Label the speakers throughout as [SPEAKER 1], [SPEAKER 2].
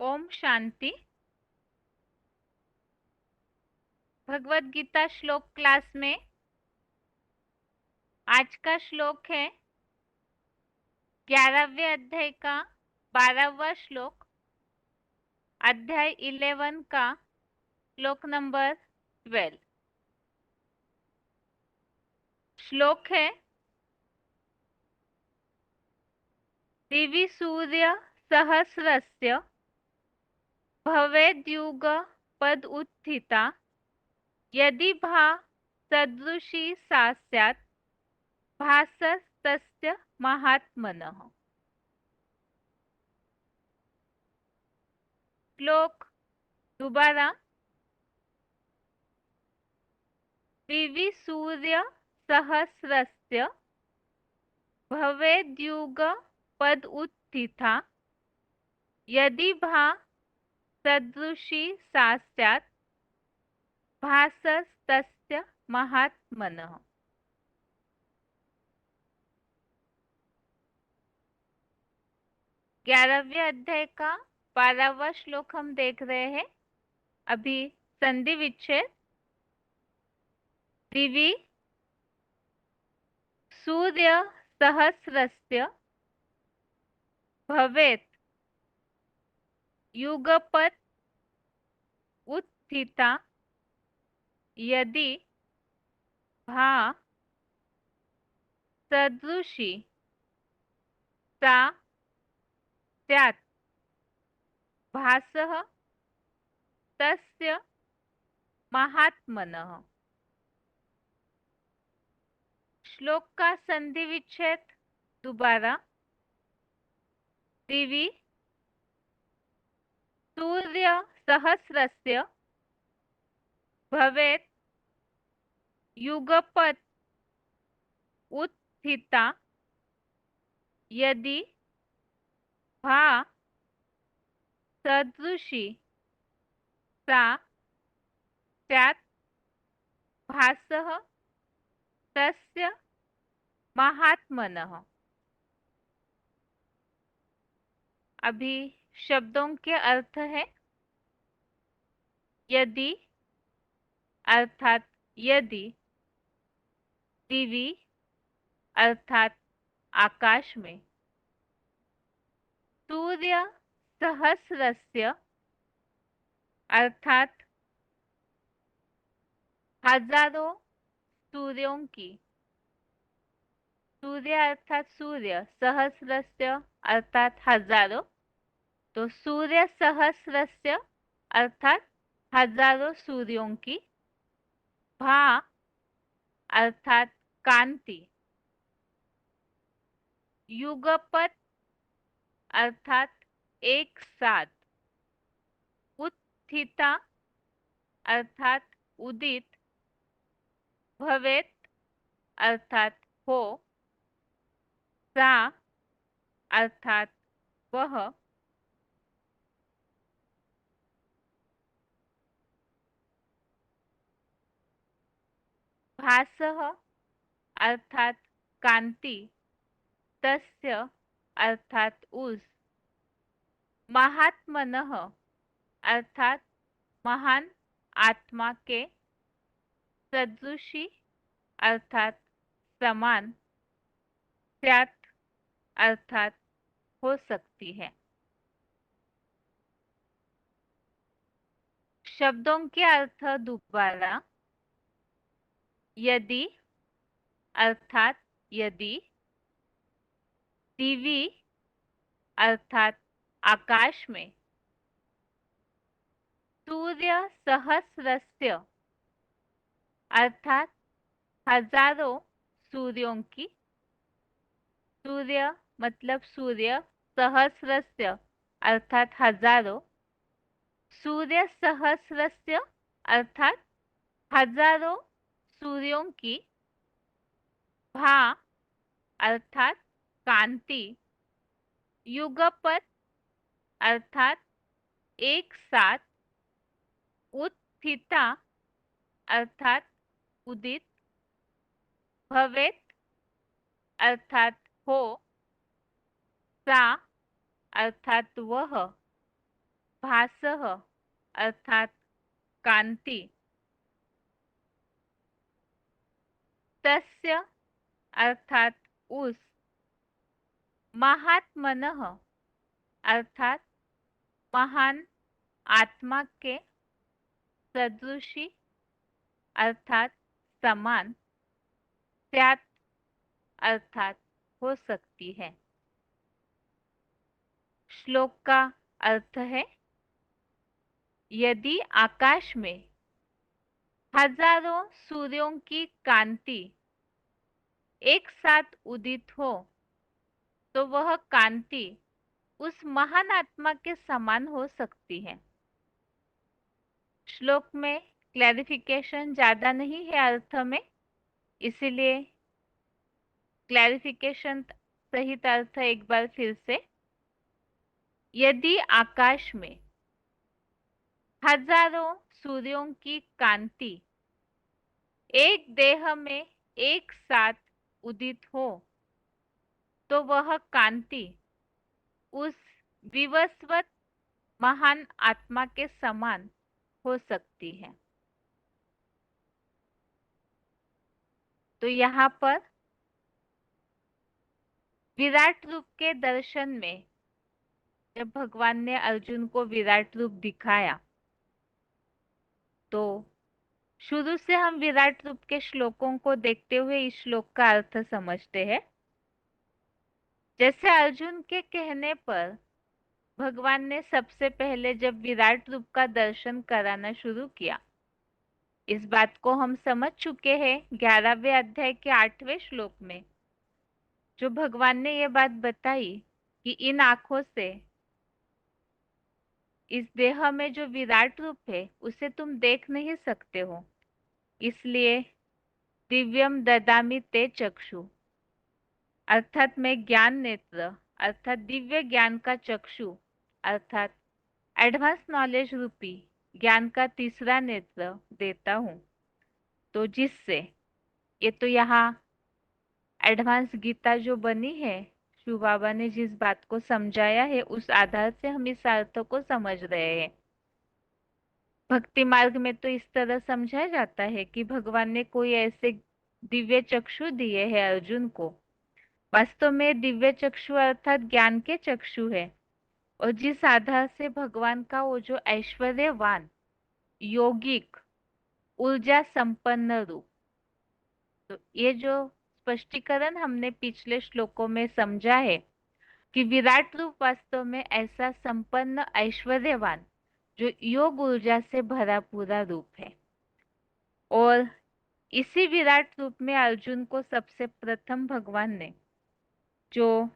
[SPEAKER 1] ओम शांति। भगवत गीता श्लोक क्लास में आज का श्लोक है 11वें अध्याय का 12वां श्लोक, अध्याय 11 का श्लोक नंबर 12। श्लोक है दिवि सूर्य सहस्रस्य भवेद्युग पद उत्थिता यदि भा सदृशी सा स्यात् भासस्तस्य महात्मनः। श्लोक दोबारा। दिवि सूर्य सहस्रस्य भवेद्युग पद उत्थिता यदि भा सदृशी सा स्यात् भासस्तस्य महात्मनः। ग्यारहवें अध्याय का 12वां श्लोक हम देख रहे हैं। अभी संधि विच्छेद। दिवि सूर्य सहस्रस्य भवेत् युगपत् उत्थिता यदि भा सदृशी सा स्यात् भासः तस्य महात्मनः। श्लोक का संधि विच्छेद दोबारा। दिवि सूर्य सहस्रस्य भवेत् युगपत् उत्थिता यदि भा सदृशी सा स्यात् भासः तस्य महात्मनः। अभी शब्दों के अर्थ है। यदि अर्थात यदि, दिवि अर्थात आकाश में, सूर्य सहस्रस्य अर्थात हजारों सूर्यों की, सूर्य अर्थात सूर्य, सहस्रस्य अर्थात हजारों, तो सूर्य सहस्रस्य अर्थात हजारों सूर्यों की, भा अर्थात कांति, युगपत अर्थात एक साथ, उत्थिता अर्थात उदित, भवेत अर्थात हो, सा अर्थात वह, भासः अर्थात कांति, तस्य अर्थात उस, महात्मनः अर्थात महान आत्मा के, सदृशी अर्थात समान, स्यात् अर्थात हो सकती है। शब्दों के अर्थ दोबारा। यदि अर्थात यदि, दिवि अर्थात आकाश में, सूर्य सहस्रस्य अर्थात हजारों सूर्यों की, सूर्य मतलब सूर्य, सहस्रस्य अर्थात हजारों, सूर्य सहस्रस्य अर्थात हजारों सूर्यों की, भा अर्थात कांति, युगपत अर्थात एक साथ, उत्थिता अर्थात उदित, भवेत अर्थात हो, सा अर्थात वह, भासः अर्थात कांति, तस्य अर्थात उस, महात्मनः अर्थात महान आत्मा के, सदृशी अर्थात समान, स्यात् अर्थात हो सकती है। श्लोक का अर्थ है, यदि आकाश में हजारों सूर्यों की कांति एक साथ उदित हो तो वह कांति उस महान आत्मा के समान हो सकती है। श्लोक में क्लैरिफिकेशन ज्यादा नहीं है अर्थ में, इसीलिए क्लैरिफिकेशन सहित अर्थ एक बार फिर से, यदि आकाश में हजारों सूर्यों की कांति एक देह में एक साथ उदित हो तो वह कांति उस विवस्वत महान आत्मा के समान हो सकती है। तो यहाँ पर विराट रूप के दर्शन में जब भगवान ने अर्जुन को विराट रूप दिखाया तो शुरू से हम विराट रूप के श्लोकों को देखते हुए इस श्लोक का अर्थ समझते हैं। जैसे अर्जुन के कहने पर भगवान ने सबसे पहले जब विराट रूप का दर्शन कराना शुरू किया, इस बात को हम समझ चुके हैं 11वें अध्याय के 8वें श्लोक में, जो भगवान ने ये बात बताई कि इन आंखों से इस देह में जो विराट रूप है उसे तुम देख नहीं सकते हो, इसलिए दिव्यम ददामि ते चक्षु, अर्थात मैं ज्ञान नेत्र अर्थात दिव्य ज्ञान का चक्षु अर्थात एडवांस नॉलेज रूपी ज्ञान का तीसरा नेत्र देता हूं। तो जिससे ये तो यहाँ एडवांस गीता जो बनी है, शिव बाबा ने जिस बात को समझाया है उस आधार से हम इस अर्थ को समझ रहे हैं। भक्ति मार्ग में तो इस तरह समझाया जाता है कि भगवान ने कोई ऐसे दिव्य चक्षु दिए हैं अर्जुन को। वास्तव में दिव्य चक्षु अर्थात ज्ञान के चक्षु है, और जिस आधार से भगवान का वो जो ऐश्वर्यवान योगिक ऊर्जा संपन्न रूप, तो ये जो स्पष्टीकरण हमने पिछले श्लोकों में समझा है कि विराट रूप वास्तव में ऐसा संपन्न ऐश्वर्यवान जो योग ऊर्जा से भरा पूरा रूप है। और इसी विराट रूप में अर्जुन को सबसे प्रथम भगवान ने जो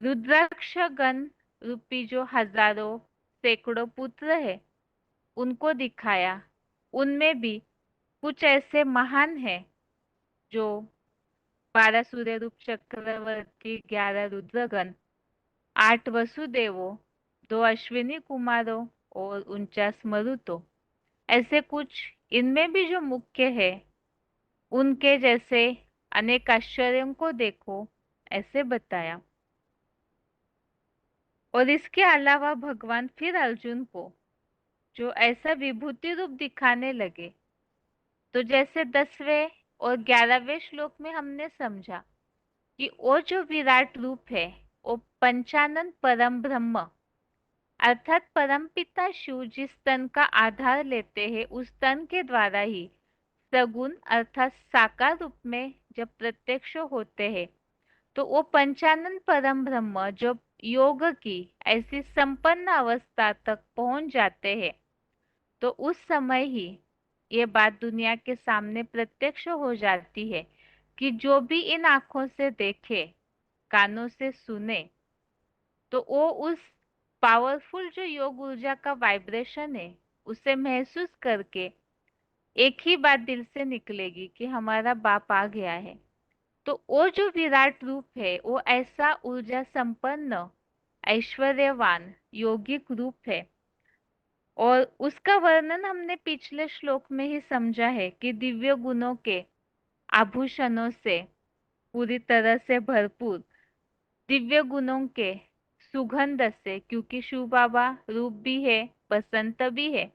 [SPEAKER 1] रुद्राक्ष गण रूपी जो हजारों सैकड़ों पुत्र है उनको दिखाया। उनमें भी कुछ ऐसे महान हैं जो 12 सूर्य रूप चक्रवर्ती, 11 रुद्रगण, 8 वसुदेवों, 2 अश्विनी कुमारों और 49 मरुतो, ऐसे कुछ इनमें भी जो मुख्य है उनके जैसे अनेक आश्चर्यों को देखो, ऐसे बताया। और इसके अलावा भगवान फिर अर्जुन को जो ऐसा विभूति रूप दिखाने लगे, तो जैसे 10वें और 11वें श्लोक में हमने समझा कि वो जो विराट रूप है वो पंचानन परम ब्रह्म अर्थात परमपिता शिव जिस तन का आधार लेते हैं उस तन के द्वारा ही सगुण अर्थात साकार रूप में जब प्रत्यक्ष होते हैं तो वो पंचानन परम ब्रह्म जो योग की ऐसी संपन्न अवस्था तक पहुंच जाते हैं, तो उस समय ही ये बात दुनिया के सामने प्रत्यक्ष हो जाती है कि जो भी इन आंखों से देखे, कानों से सुने, तो वो उस पावरफुल जो योग ऊर्जा का वाइब्रेशन है उसे महसूस करके एक ही बात दिल से निकलेगी कि हमारा बाप आ गया है। तो वो जो विराट रूप है वो ऐसा ऊर्जा संपन्न ऐश्वर्यवान यौगिक रूप है, और उसका वर्णन हमने पिछले श्लोक में ही समझा है कि दिव्य गुणों के आभूषणों से पूरी तरह से भरपूर, दिव्य गुणों के सुगंध से, क्योंकि शिव बाबा रूप भी है, बसंत भी है,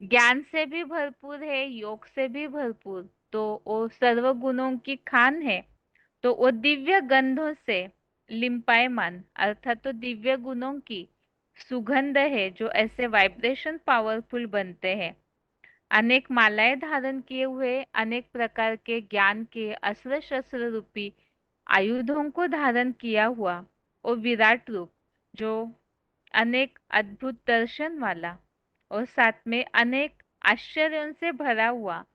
[SPEAKER 1] ज्ञान से भी भरपूर है, योग से भी भरपूर, तो वो सर्व गुणों की खान है। तो वो दिव्य गंधों से लिम्पायमान, अर्थात तो दिव्य गुणों की सुगंध है जो ऐसे वाइब्रेशन पावरफुल बनते हैं। अनेक मालाएं धारण किए हुए, अनेक प्रकार के ज्ञान के अस्त्र शस्त्र रूपी आयुधों को धारण किया हुआ और विराट रूप, जो अनेक अद्भुत दर्शन वाला और साथ में अनेक आश्चर्यों से भरा हुआ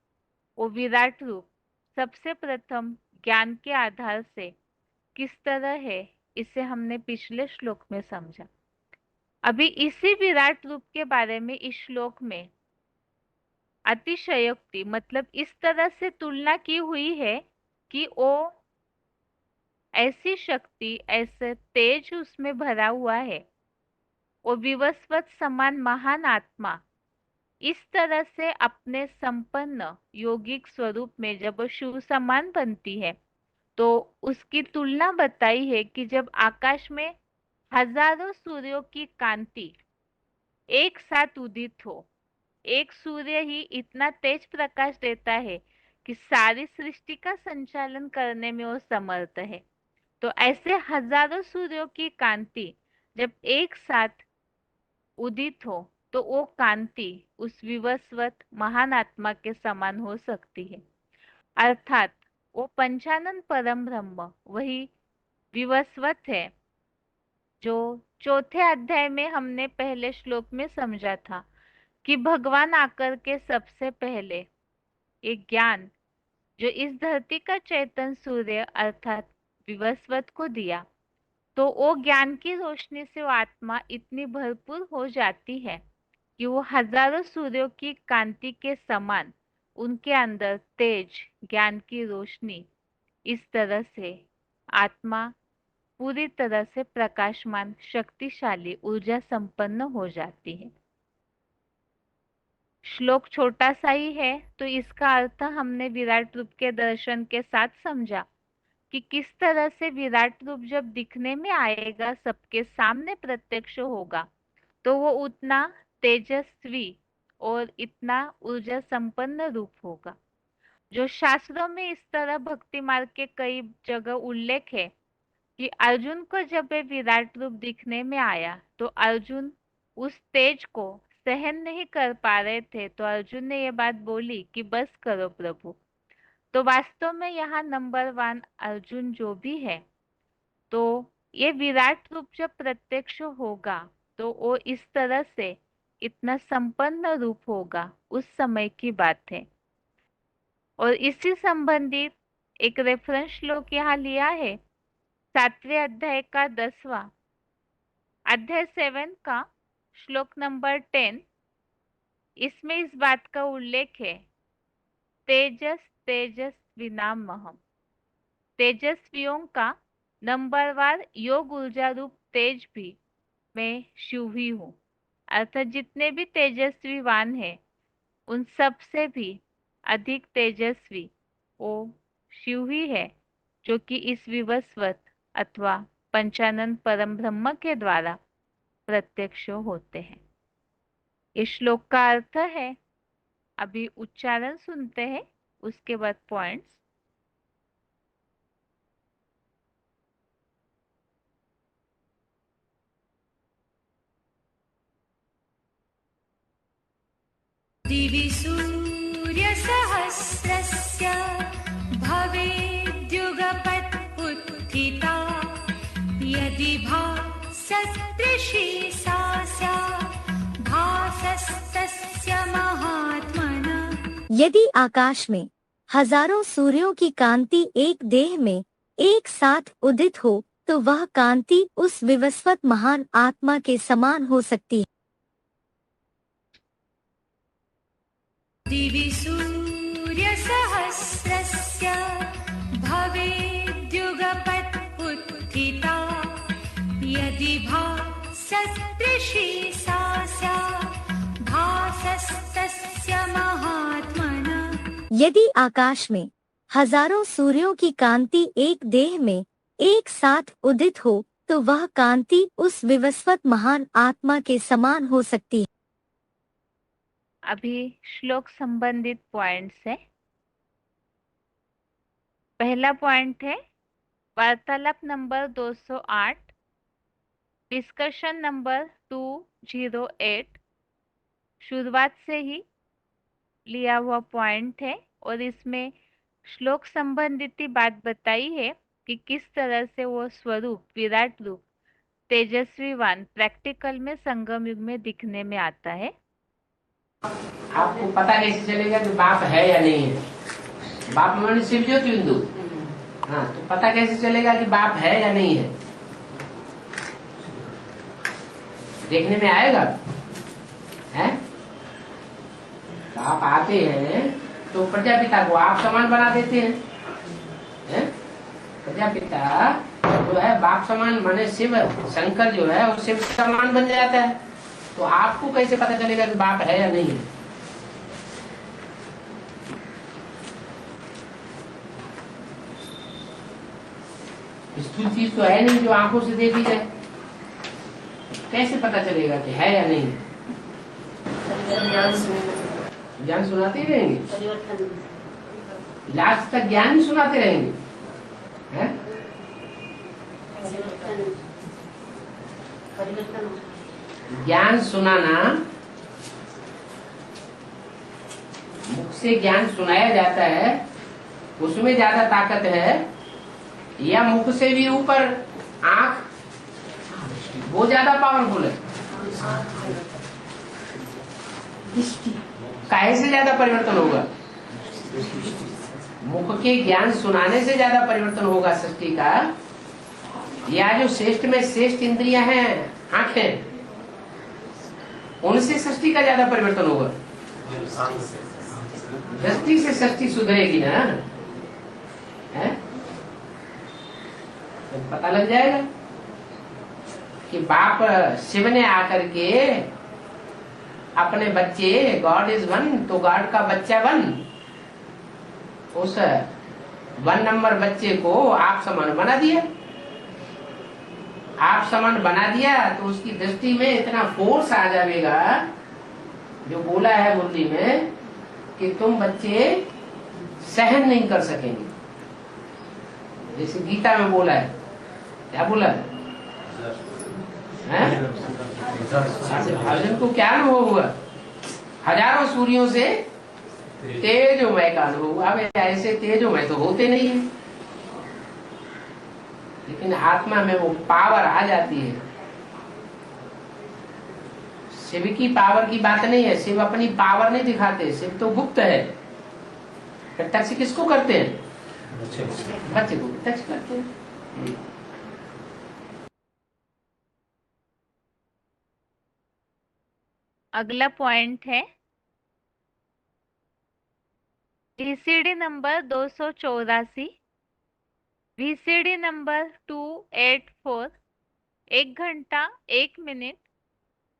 [SPEAKER 1] वो विराट रूप सबसे प्रथम ज्ञान के आधार से किस तरह है, इसे हमने पिछले श्लोक में समझा। अभी इसी विराट रूप के बारे में इस श्लोक में अतिशयोक्ति, मतलब इस तरह से तुलना की हुई है कि वो ऐसी शक्ति, ऐसे तेज उसमें भरा हुआ है, वो विवस्वत समान महान आत्मा इस तरह से अपने संपन्न योगिक स्वरूप में जब वो शिव समान बनती है, तो उसकी तुलना बताई है कि जब आकाश में हजारों सूर्यों की कांति एक साथ उदित हो, एक सूर्य ही इतना तेज प्रकाश देता है कि सारी सृष्टि का संचालन करने में वो समर्थ है। तो ऐसे हजारों सूर्यों की कांति जब एक साथ उदित हो, तो वो कांति उस विवस्वत महान आत्मा के समान हो सकती है। अर्थात वो पंचानन परम ब्रह्म वही विवस्वत है, जो चौथे अध्याय में हमने पहले श्लोक में समझा था कि भगवान आकर के सबसे पहले एक ज्ञान जो इस धरती का चैतन्य सूर्य अर्थात विवस्वत को दिया, तो वो ज्ञान की रोशनी से वो आत्मा इतनी भरपूर हो जाती है कि वो हजारों सूर्यों की कांति के समान उनके अंदर तेज ज्ञान की रोशनी, इस तरह से आत्मा पूरी तरह से प्रकाशमान, शक्तिशाली, ऊर्जा संपन्न हो जाती है। श्लोक छोटा सा ही है, तो इसका अर्थ हमने विराट रूप के दर्शन के साथ समझा कि किस तरह से विराट रूप जब दिखने में आएगा, सबके सामने प्रत्यक्ष होगा, तो वो उतना तेजस्वी और इतना ऊर्जा संपन्न रूप होगा। जो शास्त्रों में इस तरह भक्ति मार्ग के कई जगह उल्लेख है कि अर्जुन को जब वे विराट रूप दिखने में आया, तो अर्जुन उस तेज को सहन नहीं कर पा रहे थे, तो अर्जुन ने ये बात बोली कि बस करो प्रभु। तो वास्तव में यहाँ नंबर वन अर्जुन जो भी है, तो ये विराट रूप जब प्रत्यक्ष होगा, तो वो इस तरह से इतना संपन्न रूप होगा, उस समय की बात है। और इसी संबंधित एक रेफरेंस श्लोक यहाँ लिया है, 7वें अध्याय का 10वां अध्याय 7 का श्लोक नंबर 10। इसमें इस बात का उल्लेख है, तेजस तेजस विनामहम, तेजस्वियों का नंबरवार योग ऊर्जा रूप तेज भी मैं शिव ही हूँ। अर्थात जितने भी तेजस्वीवान हैं, उन सब से भी अधिक तेजस्वी वो शिव ही है, जो कि इस विवस्वत अथवा पंचानन परम ब्रह्म के द्वारा प्रत्यक्ष होते हैं। इस श्लोक का अर्थ है, अभी उच्चारण सुनते हैं, उसके बाद पॉइंट्स।
[SPEAKER 2] दिवि सूर्यसहस्रस्य भवेद्युगपत्पुत्थिता यदि भासस्तृषि सा स्यात् भासस्तस्य महात्मना।
[SPEAKER 3] यदि आकाश में हजारों सूर्यों की कांति एक देह में एक साथ उदित हो, तो वह कांति उस विवस्वत महान आत्मा के समान हो सकती है।
[SPEAKER 2] दिवि सूर्यसहस्रस्य भवेद्युगपत्पुत्थिता यदि भासस्तृषि सा स्यात् भासस्तस्य महात्मना।
[SPEAKER 3] यदि आकाश में हजारों सूर्यों की कांति एक देह में एक साथ उदित हो, तो वह कांति उस विवस्वत महान आत्मा के समान हो सकती है।
[SPEAKER 1] अभी श्लोक संबंधित पॉइंट्स है। पहला पॉइंट है वार्तालाप नंबर 208, डिस्कशन नंबर 208, शुरुआत से ही लिया हुआ पॉइंट है और इसमें श्लोक संबंधित ही बात बताई है कि किस तरह से वो स्वरूप विराट रूप तेजस्वीवान प्रैक्टिकल में संगम युग में दिखने में आता है।
[SPEAKER 4] आपको पता कैसे चलेगा कि बाप है या नहीं है? बाप माने शिव ज्योति बिंदु। हाँ, तो पता कैसे चलेगा कि बाप है या नहीं है? देखने में आएगा है? बाप आते हैं तो प्रजापिता को आप समान बना देते हैं। प्रजापिता जो है बाप समान माने शिव, शंकर जो है वो शिव समान बन जाता है। तो आपको कैसे पता चलेगा कि बाप है या नहीं है? स्थूल चीज तो है नहीं जो आंखों से देखी जाए। कैसे पता चलेगा कि है या नहीं? ज्ञान सुनाते ही रहेंगे, लास्ट तक ज्ञान ही सुनाते रहेंगे। है? ज्ञान सुनाना, मुख से ज्ञान सुनाया जाता है, उसमें ज्यादा ताकत है या मुख से भी ऊपर आंख, वो ज्यादा पावरफुल है? काहे से ज्यादा परिवर्तन होगा? मुख के ज्ञान सुनाने से ज्यादा परिवर्तन होगा सृष्टि का, या जो श्रेष्ठ में श्रेष्ठ इंद्रियां हैं आंखें, उनसे सृष्टि का ज्यादा परिवर्तन होगा? दृष्टि से सृष्टि सुधरेगी ना, है? तो पता लग जाएगा कि बाप शिव ने आकर के अपने बच्चे, गॉड इज वन, तो गॉड का बच्चा वन, उस 1 नंबर बच्चे को आप समान बना दिया। आप समान बना दिया तो उसकी दृष्टि में इतना फोर्स आ जाएगा, जो बोला है मुरली में कि तुम बच्चे सहन नहीं कर सकेंगे। जैसे गीता में बोला है, क्या बोला है? अर्जुन को क्या अनुभव हुआ? हजारों सूर्यों से तेजोमय का अनुभव हुआ। अब ऐसे तेजोमय तो होते नहीं है, लेकिन आत्मा में वो पावर आ जाती है। शिव की पावर की बात नहीं है, शिव अपनी पावर नहीं दिखाते, शिव तो गुप्त है। प्रत्यक्ष किसको करते हैं? बच्चे को प्रत्यक्ष करते हैं।
[SPEAKER 1] अगला पॉइंट है वीसीडी नंबर 284, वीसीडी नंबर 284, 1 घंटा 1 मिनट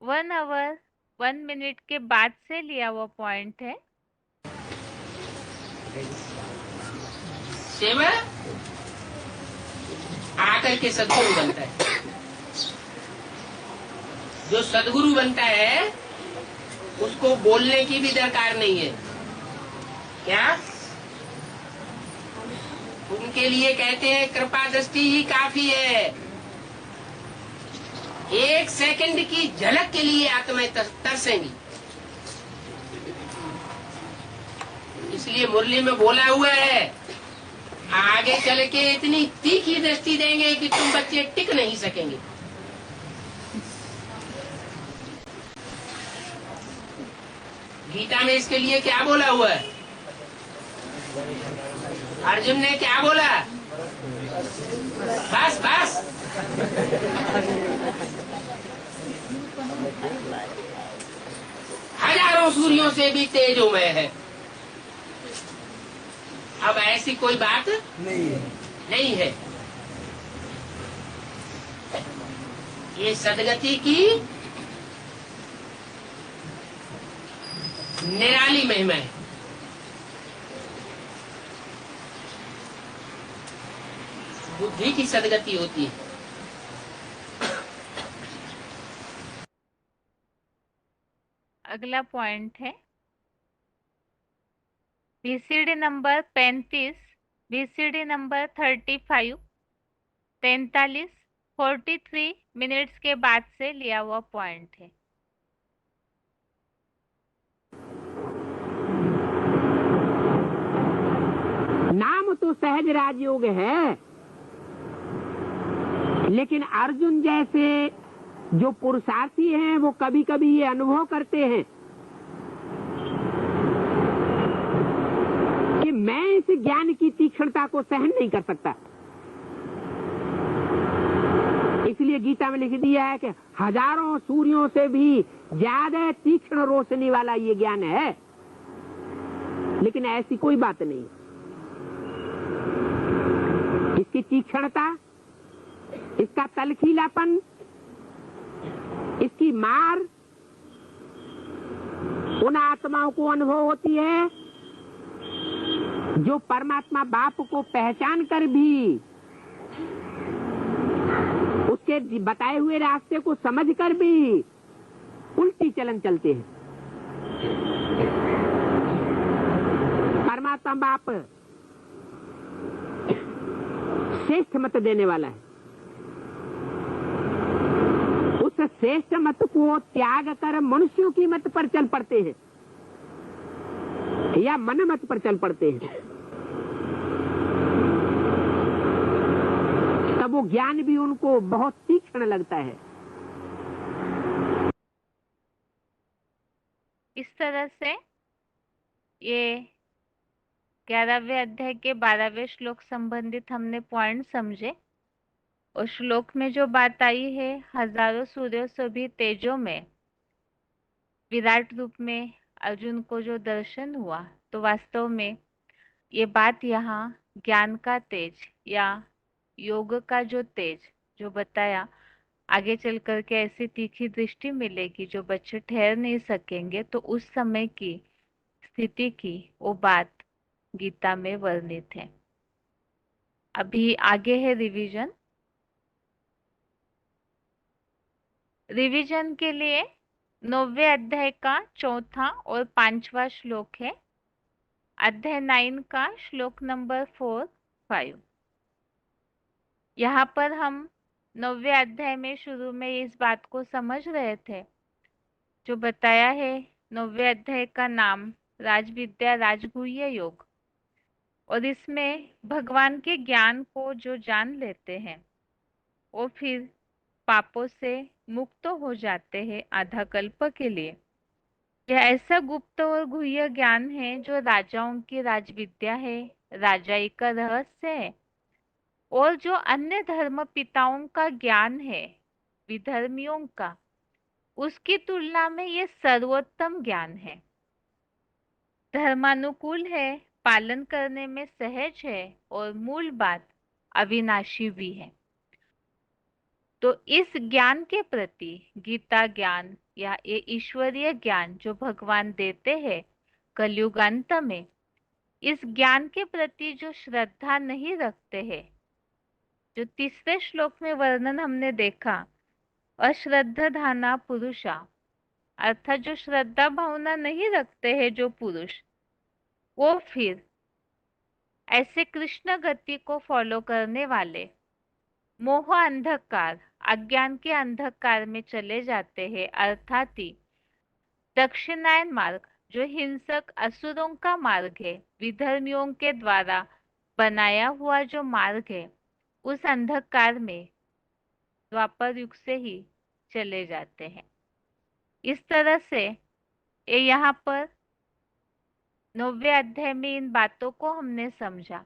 [SPEAKER 1] 1 आवर 1 मिनट के बाद से लिया हुआ पॉइंट है।
[SPEAKER 4] शिव आकर के सदगुरु बनता है। जो सदगुरु बनता है उसको बोलने की भी दरकार नहीं है। क्या? उनके लिए कहते हैं कृपा दृष्टि ही काफी है। 1 सेकंड की झलक के लिए आत्माएं तरसेंगी। इसलिए मुरली में बोला हुआ है, आगे चल के इतनी तीखी दृष्टि देंगे कि तुम बच्चे टिक नहीं सकेंगे। गीता में इसके लिए क्या बोला हुआ है? अर्जुन ने क्या बोला? बस बस। हजारों सूर्यों से भी तेजोमय है। अब ऐसी कोई बात नहीं है। ये सदगति की निराली महिमा है। बुद्धि की सदगति होती है।
[SPEAKER 1] अगला पॉइंट है VCD number 35, VCD number 35, 43, 43 minutes के बाद से लिया हुआ पॉइंट है।
[SPEAKER 4] नाम तो सहज राजयोग है, लेकिन अर्जुन जैसे जो पुरुषार्थी हैं वो कभी कभी ये अनुभव करते हैं कि मैं इस ज्ञान की तीक्ष्णता को सहन नहीं कर सकता। इसलिए गीता में लिख दिया है कि हजारों सूर्यों से भी ज्यादा तीक्ष्ण रोशनी वाला ये ज्ञान है, लेकिन ऐसी कोई बात नहीं। इसकी तीक्ष्णता, इसका तलखीलापन, इसकी मार उन आत्माओं को अनुभव होती है जो परमात्मा बाप को पहचान कर भी, उसके बताए हुए रास्ते को समझकर भी उल्टी चलन चलते हैं। परमात्मा बाप श्रेष्ठ मत देने वाला है। उस श्रेष्ठ मत को त्याग कर मनुष्यों की मत पर चल पड़ते हैं या मन मत पर चल पड़ते हैं, तब वो ज्ञान भी उनको बहुत तीक्ष्ण लगता है।
[SPEAKER 1] इस तरह से ये 11वें अध्याय के 12वें श्लोक संबंधित हमने पॉइंट समझे। और श्लोक में जो बात आई है, हजारों सूर्यों से भी तेजों में विराट रूप में अर्जुन को जो दर्शन हुआ, तो वास्तव में ये बात यहाँ ज्ञान का तेज या योग का जो तेज जो बताया, आगे चल करके ऐसी तीखी दृष्टि मिलेगी जो बच्चे ठहर नहीं सकेंगे, तो उस समय की स्थिति की वो बात गीता में वर्णित है। अभी आगे है रिवीजन। रिवीजन के लिए 9वें अध्याय का 4था और 5वां श्लोक है, अध्याय 9 का श्लोक नंबर 4, 5। यहाँ पर हम 9वें अध्याय में शुरू में इस बात को समझ रहे थे जो बताया है। 9वें अध्याय का नाम राजविद्या राजगुह्य योग, और इसमें भगवान के ज्ञान को जो जान लेते हैं वो फिर पापों से मुक्त हो जाते हैं आधा कल्प के लिए। यह ऐसा गुप्त और गुह्य ज्ञान है जो राजाओं की राजविद्या है, राजाई का रहस्य है, और जो अन्य धर्म पिताओं का ज्ञान है, विधर्मियों का, उसकी तुलना में ये सर्वोत्तम ज्ञान है। धर्मानुकूल है, पालन करने में सहज है, और मूल बात अविनाशी भी है। तो इस ज्ञान के प्रति गीता ज्ञान या ये ईश्वरीय ज्ञान जो भगवान देते हैं कलयुगांत में, इस ज्ञान के प्रति जो श्रद्धा नहीं रखते हैं, जो तीसरे श्लोक में वर्णन हमने देखा, अश्रद्धाधाना पुरुषा, अर्थात जो श्रद्धा भावना नहीं रखते हैं जो पुरुष, वो फिर ऐसे कृष्ण गति को फॉलो करने वाले मोह अंधकार, अज्ञान के अंधकार में चले जाते हैं। अर्थात ही दक्षिणायन मार्ग जो हिंसक असुरों का मार्ग है, विधर्मियों के द्वारा बनाया हुआ जो मार्ग है, उस अंधकार में द्वापर युग से ही चले जाते हैं। इस तरह से ये यहाँ पर 9वें अध्याय में इन बातों को हमने समझा।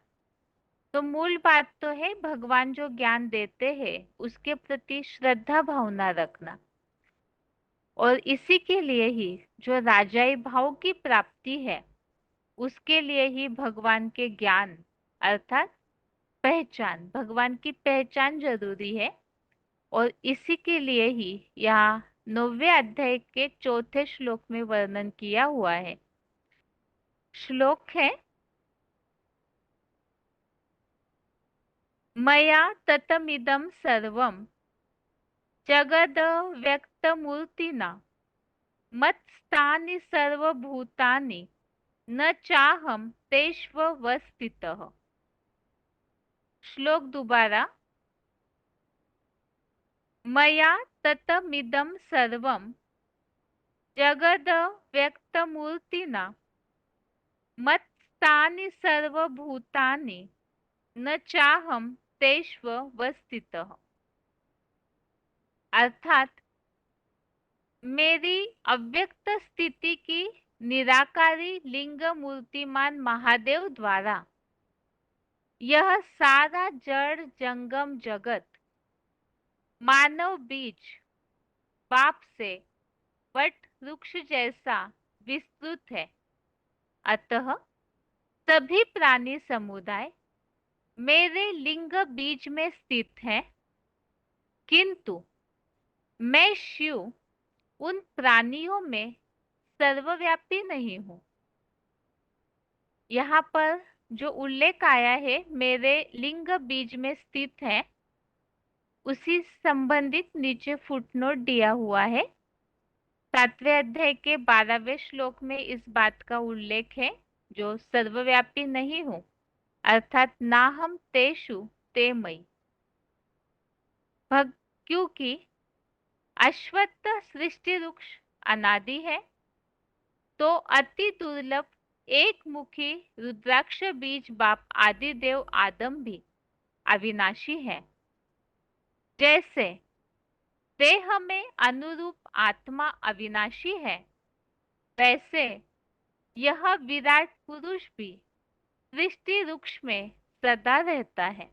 [SPEAKER 1] तो मूल बात तो है भगवान जो ज्ञान देते हैं उसके प्रति श्रद्धा भावना रखना, और इसी के लिए ही जो राजाई भाव की प्राप्ति है उसके लिए ही भगवान के ज्ञान अर्थात पहचान, भगवान की पहचान जरूरी है। और इसी के लिए ही यहाँ 9वें अध्याय के 4थे श्लोक में वर्णन किया हुआ है। श्लोक है, मया ततमिदं सर्वं जगद व्यक्तमूर्तिना मत्स्थानि सर्वभूतानि न चाहम तेष्वस्थितः। श्लोक दोबारा। मया ततमिदं सर्वं जगद व्यक्तमूर्तिना मत्स्थानि सर्वभूतानि न चाहम तेष्वस्थितः। अर्थात मेरी अव्यक्त स्थिति की निराकारी लिंग मूर्तिमान महादेव द्वारा यह सारा जड़ जंगम जगत मानव बीज बाप से वट वृक्ष जैसा विस्तृत है। अतः सभी प्राणी समुदाय मेरे लिंग बीज में स्थित है, किंतु मैं शिव उन प्राणियों में सर्वव्यापी नहीं हूं। यहाँ पर जो उल्लेख आया है मेरे लिंग बीज में स्थित है, उसी संबंधित नीचे फुटनोट दिया हुआ है। 7वें अध्याय के 12वें श्लोक में इस बात का उल्लेख है, जो सर्वव्यापी नहीं हूं, अर्थात ना हम तेषु ते मई। क्योंकि अश्वत्थ सृष्टि वृक्ष अनादि है, तो अति दुर्लभ एक मुखी रुद्राक्ष बीज बाप आदिदेव आदम भी अविनाशी है। जैसे देह में अनुरूप आत्मा अविनाशी है, वैसे यह विराट पुरुष भी सृष्टि वृक्ष में सदा रहता है।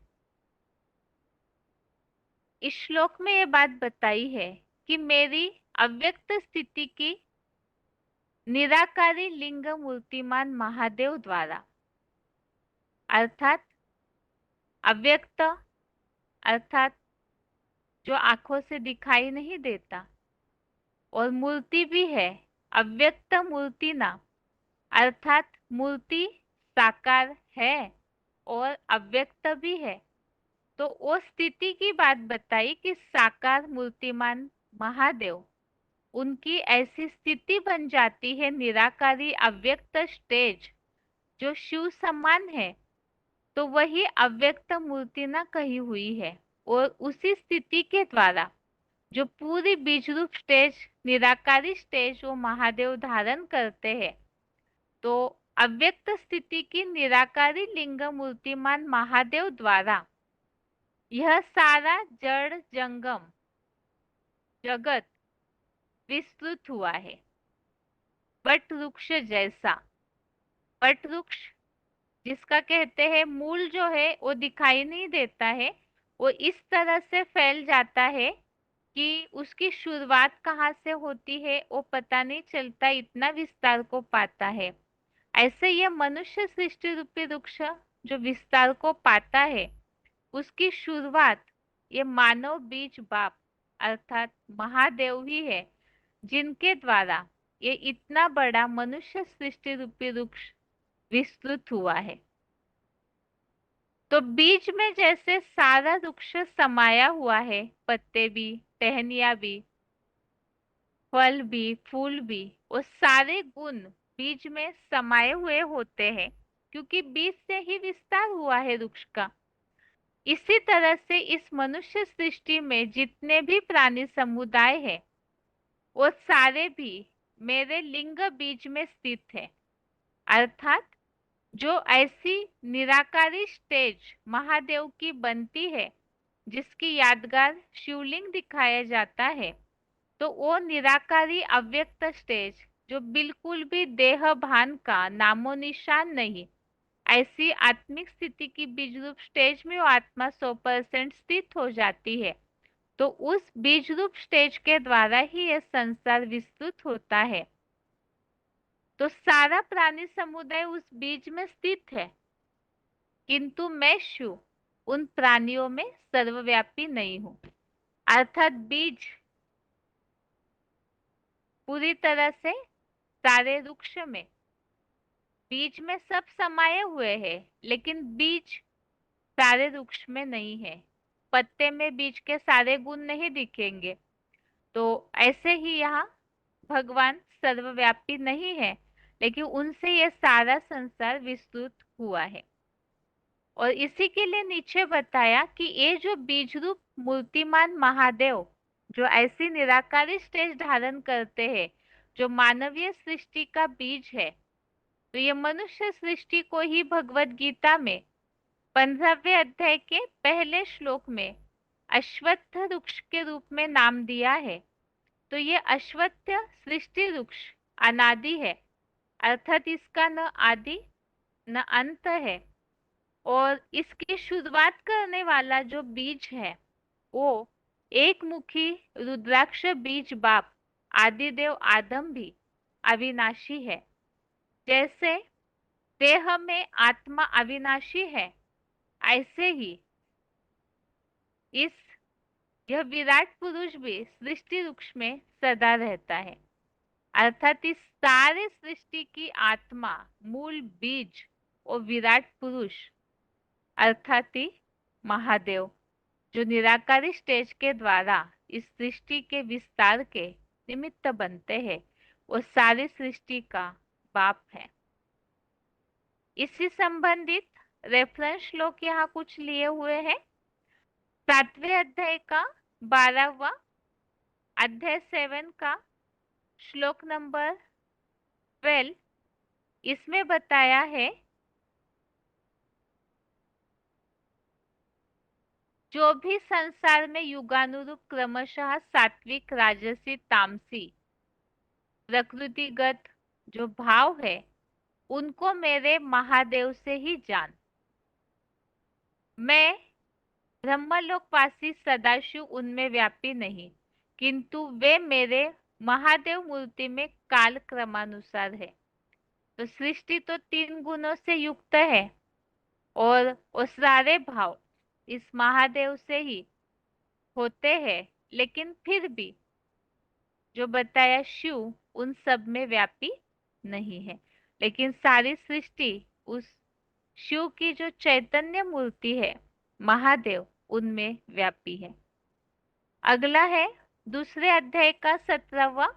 [SPEAKER 1] इस श्लोक में यह बात बताई है कि मेरी अव्यक्त स्थिति की निराकारी लिंग मूर्तिमान महादेव द्वारा, अर्थात अव्यक्त अर्थात जो आंखों से दिखाई नहीं देता, और मूर्ति भी है अव्यक्त मूर्ति ना, अर्थात मूर्ति साकार है और अव्यक्त भी है। तो वो स्थिति की बात बताई कि साकार मूर्तिमान महादेव, उनकी ऐसी स्थिति बन जाती है निराकारी अव्यक्त स्टेज जो शिव समान है, तो वही अव्यक्त मूर्ति ना कही हुई है। और उसी स्थिति के द्वारा जो पूरी बीज रूप स्टेज निराकारी स्टेज वो महादेव धारण करते हैं, तो अव्यक्त स्थिति की निराकारी लिंग मूर्तिमान महादेव द्वारा यह सारा जड़ जंगम जगत विस्तृत हुआ है वट वृक्ष जैसा। वट वृक्ष जिसका कहते हैं मूल जो है वो दिखाई नहीं देता है, वो इस तरह से फैल जाता है कि उसकी शुरुआत कहाँ से होती है वो पता नहीं चलता, इतना विस्तार को पाता है। ऐसे ये मनुष्य सृष्टि रूपी वृक्ष जो विस्तार को पाता है, उसकी शुरुआत ये मानव बीज बाप अर्थात महादेव ही है, जिनके द्वारा ये इतना बड़ा मनुष्य सृष्टि रूपी वृक्ष विस्तृत हुआ है। तो बीज में जैसे सारा वृक्ष समाया हुआ है, पत्ते भी, टहनियां भी, फल भी, फूल भी, वो सारे गुण बीज में समाये हुए होते हैं, क्योंकि बीज से ही विस्तार हुआ है वृक्ष का। इसी तरह से इस मनुष्य सृष्टि में जितने भी प्राणी समुदाय है, वो सारे भी मेरे लिंग बीज में स्थित है। अर्थात जो ऐसी निराकारी स्टेज महादेव की बनती है, जिसकी यादगार शिवलिंग दिखाया जाता है, तो वो निराकारी अव्यक्त स्टेज जो बिल्कुल भी देह भान का नामो निशान नहीं, ऐसी आत्मिक स्थिति की बीज रूप स्टेज में वो आत्मा 100% स्थित हो जाती है। तो उस बीज रूप स्टेज के द्वारा ही यह संसार विस्तृत होता है। तो सारा प्राणी समुदाय उस बीज में स्थित है, किंतु मैं शिव उन प्राणियों में सर्वव्यापी नहीं हूं। अर्थात बीज पूरी तरह से सारे वृक्ष में बीज में सब समाये हुए हैं, लेकिन बीज सारे वृक्ष में नहीं है। पत्ते में बीज के सारे गुण नहीं दिखेंगे। तो ऐसे ही यहाँ भगवान सर्वव्यापी नहीं है, लेकिन उनसे यह सारा संसार विस्तृत हुआ है। और इसी के लिए नीचे बताया कि ये जो बीज रूप मूर्तिमान महादेव जो ऐसी निराकारी स्टेज धारण करते हैं, जो मानवीय सृष्टि का बीज है, तो ये मनुष्य सृष्टि को ही भगवत गीता में 15वें अध्याय के पहले श्लोक में अश्वत्थ वृक्ष के रूप में नाम दिया है। तो ये अश्वत्थ सृष्टि वृक्ष अनादि है, अर्थात इसका न आदि न अंत है। और इसकी शुरुआत करने वाला जो बीज है वो एक मुखी रुद्राक्ष बीज बाप आदिदेव आदम भी अविनाशी है। जैसे देह में आत्मा अविनाशी है, ऐसे ही इस यह विराट पुरुष भी सृष्टि वृक्ष में सदा रहता है। अर्थात इस सारे सृष्टि की आत्मा, मूल बीज और विराट पुरुष अर्थात ही महादेव, जो निराकारी स्टेज के द्वारा इस सृष्टि के विस्तार के निमित्त बनते हैं, वो सारी सृष्टि का बाप है। इससे संबंधित रेफरेंस श्लोक यहाँ कुछ लिए हुए हैं। 7वें अध्याय का 12वां अध्याय 7 का श्लोक नंबर 12, इसमें बताया है जो भी संसार में युगानुरूप क्रमशः सात्विक राजसी तामसी प्रकृतिगत जो भाव है, उनको मेरे महादेव से ही जान। मैं ब्रह्मलोकवासी सदाशिव उनमें व्यापी नहीं, किंतु वे मेरे महादेव मूर्ति में काल क्रमानुसार है। तो सृष्टि तो 3 गुणों से युक्त है और वो सारे भाव इस महादेव से ही होते हैं, लेकिन फिर भी जो बताया शिव उन सब में व्यापी नहीं है, लेकिन सारी सृष्टि उस शिव की जो चैतन्य मूर्ति है महादेव उनमें व्यापी है। अगला है दूसरे अध्याय का 17वां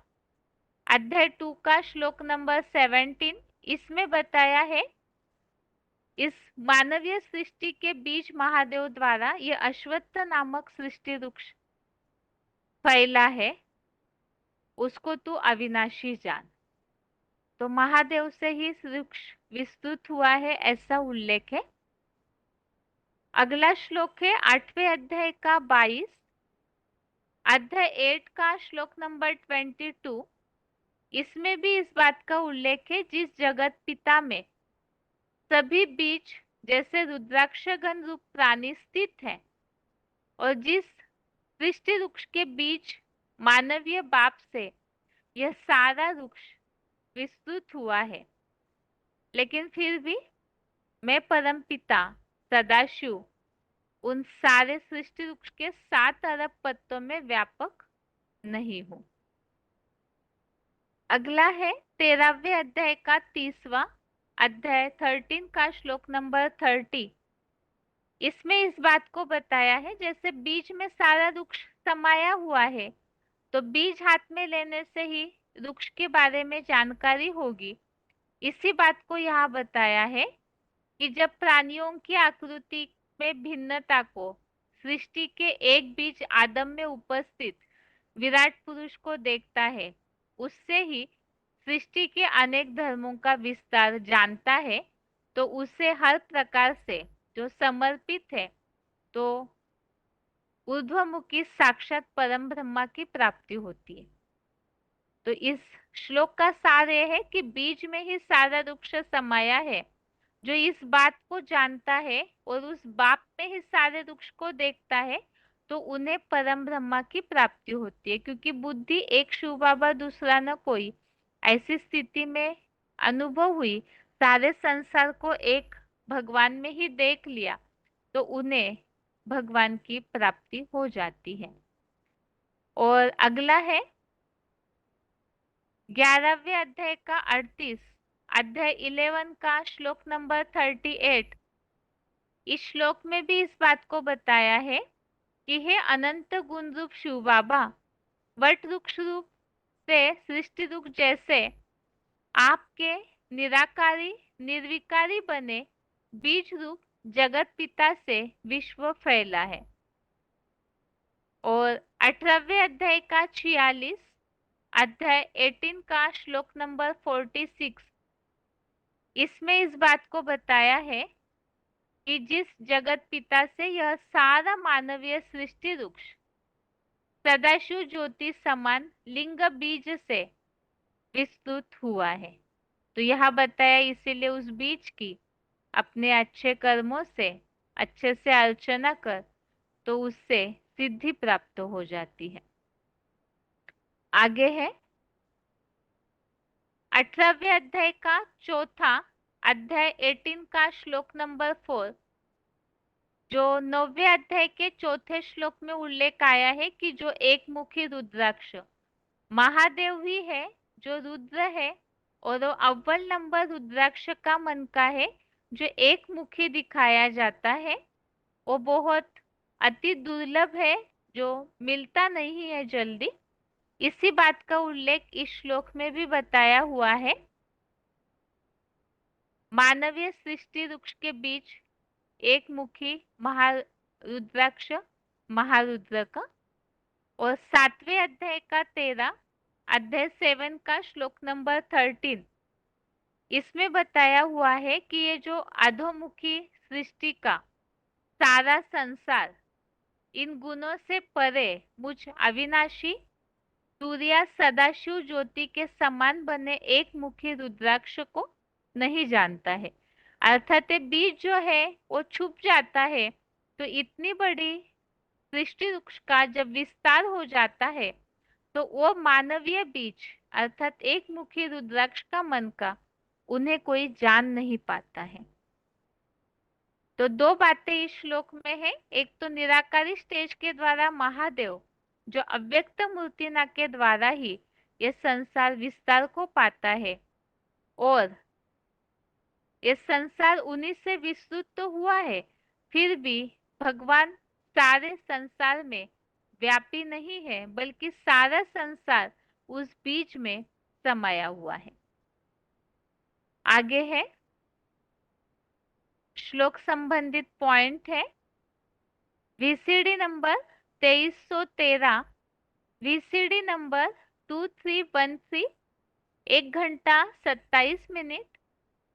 [SPEAKER 1] अध्याय 2 का श्लोक नंबर 17, इसमें बताया है इस मानवीय सृष्टि के बीज महादेव द्वारा ये अश्वत्थ नामक सृष्टि वृक्ष फैला है, उसको तू अविनाशी जान। तो महादेव से ही वृक्ष विस्तृत हुआ है ऐसा उल्लेख है। अगला श्लोक है 8वें अध्याय का 22 अध्याय 8 का श्लोक नंबर 22, इसमें भी इस बात का उल्लेख है जिस जगत पिता में सभी बीज जैसे रुद्राक्षगण रूप प्राणी स्थित है और जिस सृष्टि वृक्ष के बीज मानवीय बाप से यह सारा वृक्ष विस्तृत हुआ है, लेकिन फिर भी मैं परम पिता सदाशिव उन सारे सृष्टि वृक्ष के 7 अरब पत्तों में व्यापक नहीं हूं। अगला है 13वें अध्याय का 30वां अध्याय 13 का श्लोक नंबर 30, इसमें इस बात को बताया है जैसे बीज में सारा वृक्ष समाया हुआ है, तो बीज हाथ में लेने से ही वृक्ष के बारे में जानकारी होगी। इसी बात को यहाँ बताया है कि जब प्राणियों की आकृति में भिन्नता को सृष्टि के एक बीज आदम में उपस्थित विराट पुरुष को देखता है, उससे ही सृष्टि के अनेक धर्मों का विस्तार जानता है, तो उसे हर प्रकार से जो समर्पित है तो ऊर्ध्वमुखी साक्षात परम ब्रह्मा की प्राप्ति होती है। तो इस श्लोक का सार यह है कि बीज में ही सारा वृक्ष समाया है। जो इस बात को जानता है और उस बाप में ही सारे वृक्ष को देखता है, तो उन्हें परम ब्रह्मा की प्राप्ति होती है। क्योंकि बुद्धि एक शिव बाबा दूसरा न कोई, ऐसी स्थिति में अनुभव हुई, सारे संसार को एक भगवान में ही देख लिया, तो उन्हें भगवान की प्राप्ति हो जाती है। और अगला है 11वें अध्याय का 38 अध्याय 11 का श्लोक नंबर 38, इस श्लोक में भी इस बात को बताया है कि हे अनंत गुण रूप शिव बाबा, वट वृक्ष रूप से सृष्टि रूप जैसे आपके निराकारी निर्विकारी बने बीज रूप जगत पिता से विश्व फैला है। और 18वें अध्याय का 46 अध्याय 18 का श्लोक नंबर 46, इसमें इस बात को बताया है कि जिस जगत पिता से यह सारा मानवीय सृष्टि वृक्ष सदाशिव ज्योति समान लिंग बीज से विस्तृत हुआ है। तो यह बताया, इसीलिए उस बीज की अपने अच्छे कर्मों से अच्छे से अर्चना कर तो उससे सिद्धि प्राप्त हो जाती है। आगे है 18वें अध्याय का चौथा अध्याय 18 का श्लोक नंबर 4, जो 9वें अध्याय के चौथे श्लोक में उल्लेख आया है कि जो एक मुखी रुद्राक्ष महादेव ही है जो रुद्र है, और वो अव्वल नंबर रुद्राक्ष का मन का है जो एक मुखी दिखाया जाता है। वो बहुत अति दुर्लभ है, जो मिलता नहीं है जल्दी। इसी बात का उल्लेख इस श्लोक में भी बताया हुआ है। मानवीय सृष्टि वृक्ष के बीच एक मुखी महारुद्राक्ष महारुद्र का। और 7वें अध्याय का 13 अध्याय 7 का श्लोक नंबर 13, इसमें बताया हुआ है कि ये जो अधोमुखी सृष्टि का सारा संसार इन गुणों से परे मुझ अविनाशी सूर्य सदाशिव ज्योति के समान बने एक मुखी रुद्राक्ष को नहीं जानता है। अर्थात बीज जो है वो छुप जाता है, तो इतनी बड़ी सृष्टि वृक्ष का जब विस्तार हो जाता है तो वो मानवीय बीज अर्थात एक मुखी रुद्राक्ष का मन का उन्हें कोई जान नहीं पाता है। तो दो बातें इस श्लोक में है। एक तो निराकारी स्टेज के द्वारा महादेव जो अव्यक्त मूर्तिना के द्वारा ही ये संसार विस्तार को पाता है, और ये संसार उन्हीं से विस्तृत तो हुआ है, फिर भी भगवान सारे संसार में व्यापी नहीं है, बल्कि सारा संसार उस बीज में समाया हुआ है। आगे है श्लोक संबंधित पॉइंट है वीसीडी नंबर 2313, वीसीडी नंबर 2313, 1 घंटा 27 मिनट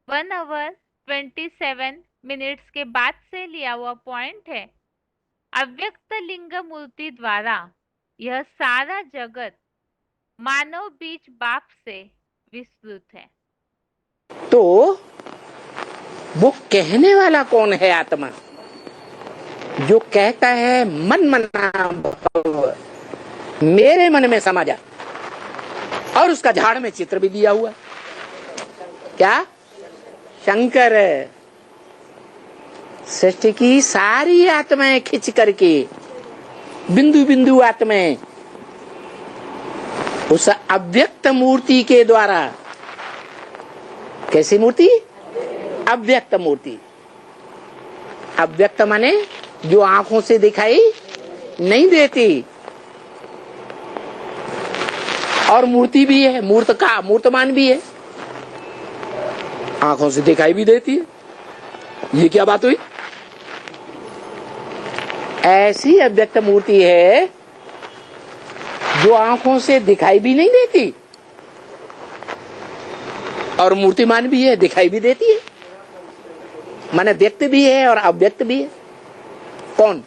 [SPEAKER 1] 1 आवर 27 मिनट्स के बाद से लिया हुआ पॉइंट है। अव्यक्त लिंग मूर्ति द्वारा यह सारा जगत मानव बीज बाप से विस्तृत है।
[SPEAKER 4] तो वो कहने वाला कौन है? आत्मा जो कहता है मन मना भव, मेरे मन में समा जा। और उसका झाड़ में चित्र भी दिया हुआ, क्या? शंकर सृष्टि की सारी आत्माएं खिंच करके बिंदु बिंदु आत्माएं उस अव्यक्त मूर्ति के द्वारा, कैसी मूर्ति? अव्यक्त मूर्ति। अव्यक्त माने जो आंखों से दिखाई नहीं देती, और मूर्ति भी है, मूर्तमान भी है, आंखों से दिखाई भी देती है। ये क्या बात हुई? ऐसी अव्यक्त मूर्ति है जो आंखों से दिखाई भी नहीं देती, और मूर्तिमान भी है, दिखाई भी देती है, माने व्यक्त भी है और अव्यक्त भी है। कौन?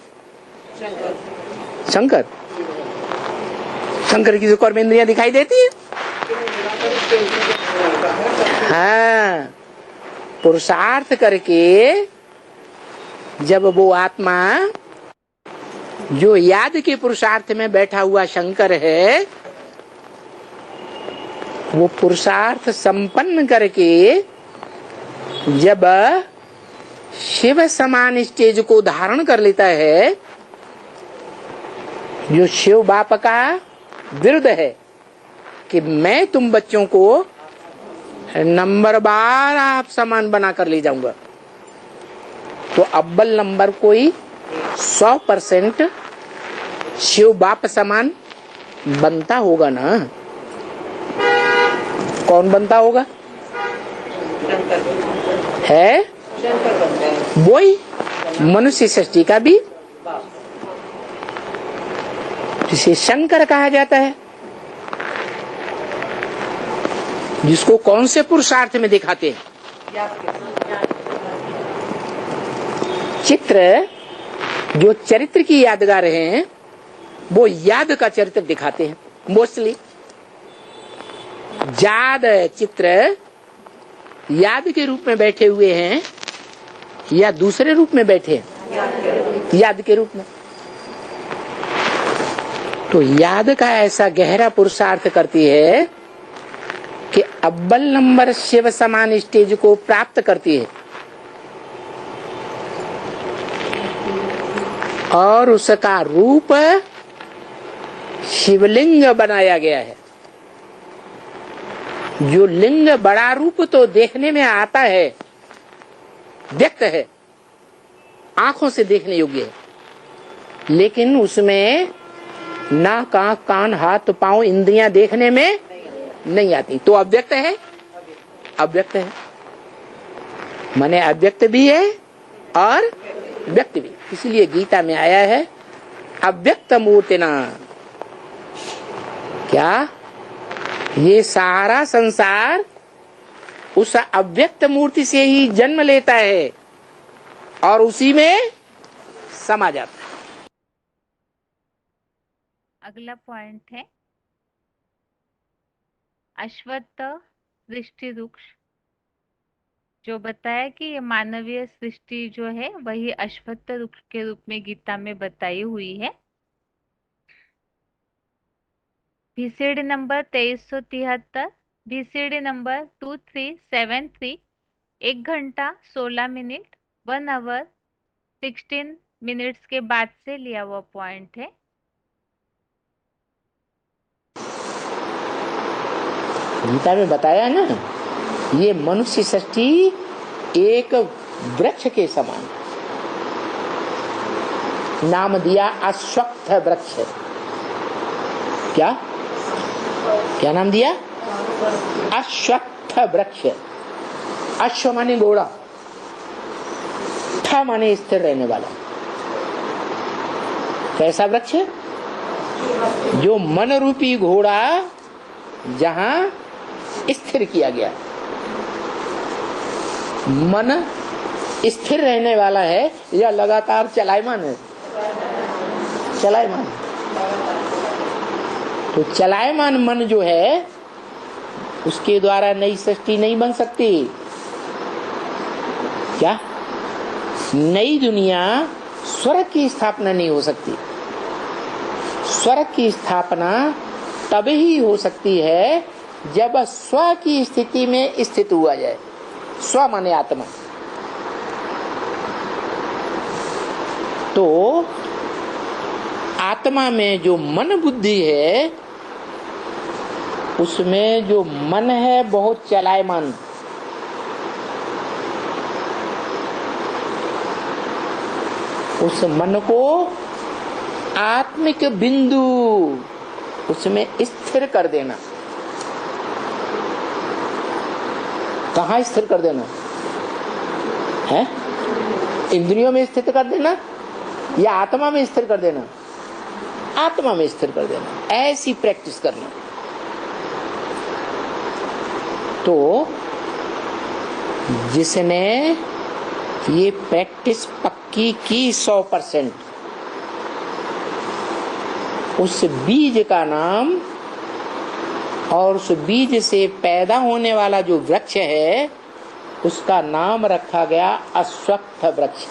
[SPEAKER 4] शंकर। शंकर की जो कर्मेंद्रियां दिखाई देती है, हाँ, पुरुषार्थ करके जब वो आत्मा जो याद के पुरुषार्थ में बैठा हुआ शंकर है, वो पुरुषार्थ संपन्न करके जब शिव समान स्टेज को धारण कर लेता है, जो शिव बाप का विरुद्ध है कि मैं तुम बच्चों को नंबर बार आप समान बना कर ले जाऊंगा, तो अव्वल नंबर कोई 100% शिव बाप समान बनता होगा ना। कौन बनता होगा? है वही मनुष्य सृष्टि का भी, जिसे शंकर कहा जाता है, जिसको कौन से पुरुषार्थ में दिखाते हैं? चित्र जो चरित्र की यादगार हैं वो याद का चरित्र दिखाते हैं मोस्टली। याद चित्र याद के रूप में बैठे हुए हैं या दूसरे रूप में बैठे हैं? याद के रूप में। तो याद का ऐसा गहरा पुरुषार्थ करती है कि अव्वल नंबर शिव समान स्टेज को प्राप्त करती है और उसका रूप शिवलिंग बनाया गया है। जो लिंग बड़ा रूप तो देखने में आता है, व्यक्त है, आंखों से देखने योग्य है, लेकिन उसमें नाक, आंख, कान, हाथ, पांव, इंद्रियां देखने में नहीं आती, तो अव्यक्त है। अव्यक्त है माने अव्यक्त भी है और व्यक्त भी। इसलिए गीता में आया है अव्यक्त मूर्तिना। क्या ये सारा संसार उस अव्यक्त मूर्ति से ही जन्म लेता है और उसी में समा जाता है।
[SPEAKER 1] अगला पॉइंट है अश्वत्थ सृष्टि वृक्ष, जो बताया कि ये मानवीय सृष्टि जो है वही अश्वत्थ वृक्ष के रूप में गीता में बताई हुई है। VCD नंबर 2373, VCD नंबर 2373, 1 घंटा 16 मिनट 1 आवर 16 मिनट्स के बाद से लिया हुआ पॉइंट है।
[SPEAKER 4] गीता में बताया ना, ये मनुष्य सृष्टि एक वृक्ष के समान, नाम दिया अश्वत्थ वृक्ष। क्या क्या नाम दिया? अश्वत्थ वृक्ष। अश्व माने घोड़ा, थ माने स्थिर रहने वाला। कैसा वृक्ष? जो मन रूपी घोड़ा जहां स्थिर किया गया, मन स्थिर रहने वाला है या लगातार चलायमान है? चलायमान। तो चलायमान मन जो है उसके द्वारा नई सृष्टि नहीं बन सकती। क्या? नई दुनिया, स्वर्ग की स्थापना नहीं हो सकती। स्वर्ग की स्थापना तब ही हो सकती है जब स्व की स्थिति में स्थित हुआ जाए। स्व माने आत्मा। तो आत्मा में जो मन बुद्धि है, उसमें जो मन है बहुत चलायमान, उस मन को आत्मिक बिंदु उसमें स्थिर कर देना। कहाँ स्थिर कर देना है? इंद्रियों में स्थिर कर देना या आत्मा में स्थिर कर देना? आत्मा में स्थिर कर देना। ऐसी प्रैक्टिस करना। तो जिसने ये प्रैक्टिस पक्की की 100%, उस बीज का नाम और उस बीज से पैदा होने वाला जो वृक्ष है उसका नाम रखा गया अश्वत्थ वृक्ष,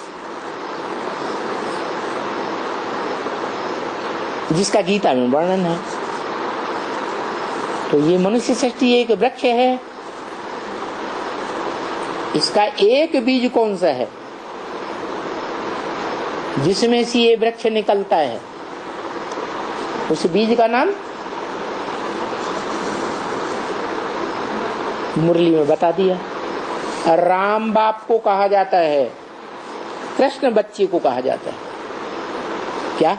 [SPEAKER 4] जिसका गीता में वर्णन है। तो ये मनुष्य सृष्टि एक वृक्ष है। इसका एक बीज कौन सा है जिसमें से ये वृक्ष निकलता है? उस बीज का नाम मुरली में बता दिया। राम बाप को कहा जाता है, कृष्ण बच्चे को कहा जाता है। क्या?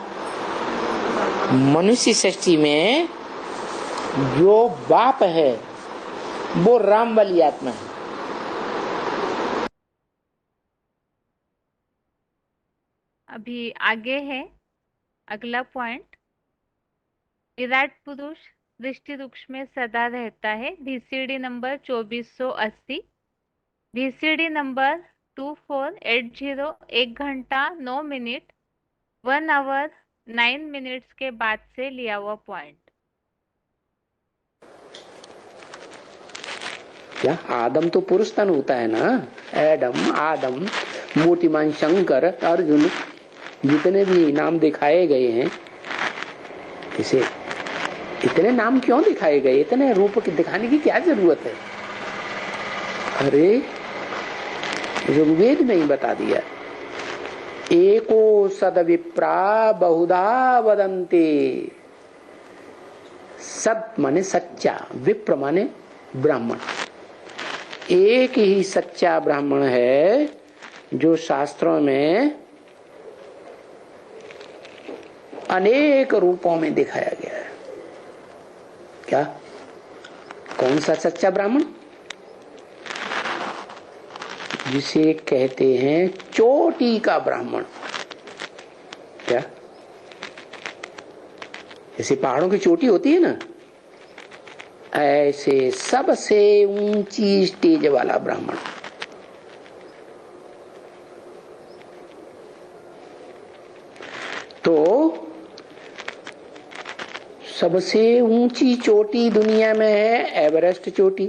[SPEAKER 4] मनुष्य सृष्टि में जो बाप है वो राम वाली आत्मा है।
[SPEAKER 1] अभी आगे है अगला पॉइंट। विराट पुरुष दृष्टि वृक्ष में सदा रहता है। VCD नंबर 2480, VCD नंबर 2480, 1 घंटा 9 मिनट 1 आवर 9 मिनट्स के बाद से लिया हुआ पॉइंट।
[SPEAKER 4] क्या आदम तो पुरुष तन होता है ना? एडम, आदम, मूर्तिमान शंकर, अर्जुन, जितने भी नाम दिखाए गए हैं, इसे इतने नाम क्यों दिखाए गए? इतने रूप दिखाने की क्या जरूरत है? अरे ऋग्वेद में ही बता दिया, एको सदविप्रा बहुधा वदन्ते। सत माने सच्चा, विप्र माने ब्राह्मण। एक ही सच्चा ब्राह्मण है जो शास्त्रों में अनेक रूपों में दिखाया गया है। क्या? कौन सा सच्चा ब्राह्मण? जिसे कहते हैं चोटी का ब्राह्मण। क्या? जैसे पहाड़ों की चोटी होती है ना, ऐसे सबसे ऊंची स्टेज वाला ब्राह्मण। तो सबसे ऊंची चोटी दुनिया में है एवरेस्ट चोटी।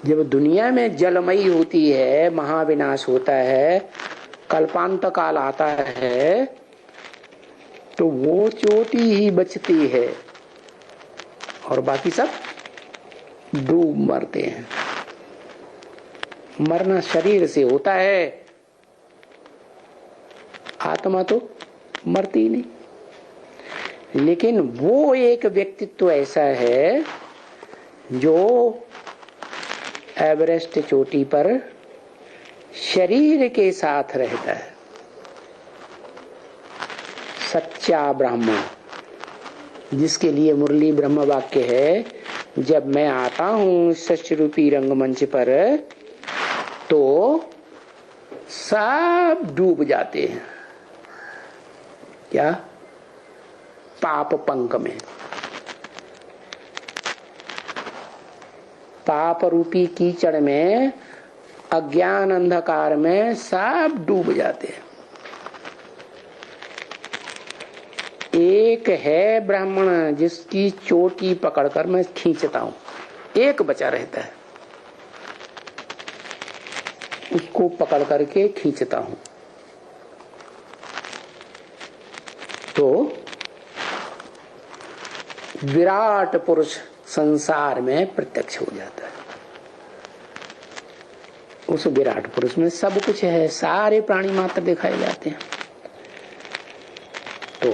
[SPEAKER 4] जब दुनिया में जलमयी होती है, महाविनाश होता है, कल्पांत काल आता है, तो वो चोटी ही बचती है और बाकी सब डूब मरते हैं। मरना शरीर से होता है, आत्मा तो मरती ही नहीं। लेकिन वो एक व्यक्तित्व ऐसा है जो एवरेस्ट चोटी पर शरीर के साथ रहता है। सच्चा ब्राह्मण, जिसके लिए मुरली ब्रह्म वाक्य है, जब मैं आता हूं सच रूपी रंगमंच पर तो सब डूब जाते हैं। क्या? पाप पंक में, पाप रूपी कीचड़ में, अज्ञान अंधकार में सब डूब जाते हैं। एक है ब्राह्मण जिसकी चोटी पकड़कर मैं खींचता हूं, एक बचा रहता है, उसको पकड़ करके खींचता हूं। तो विराट पुरुष संसार में प्रत्यक्ष हो जाता है। उस विराट पुरुष में सब कुछ है, सारे प्राणी मात्र दिखाए जाते हैं। तो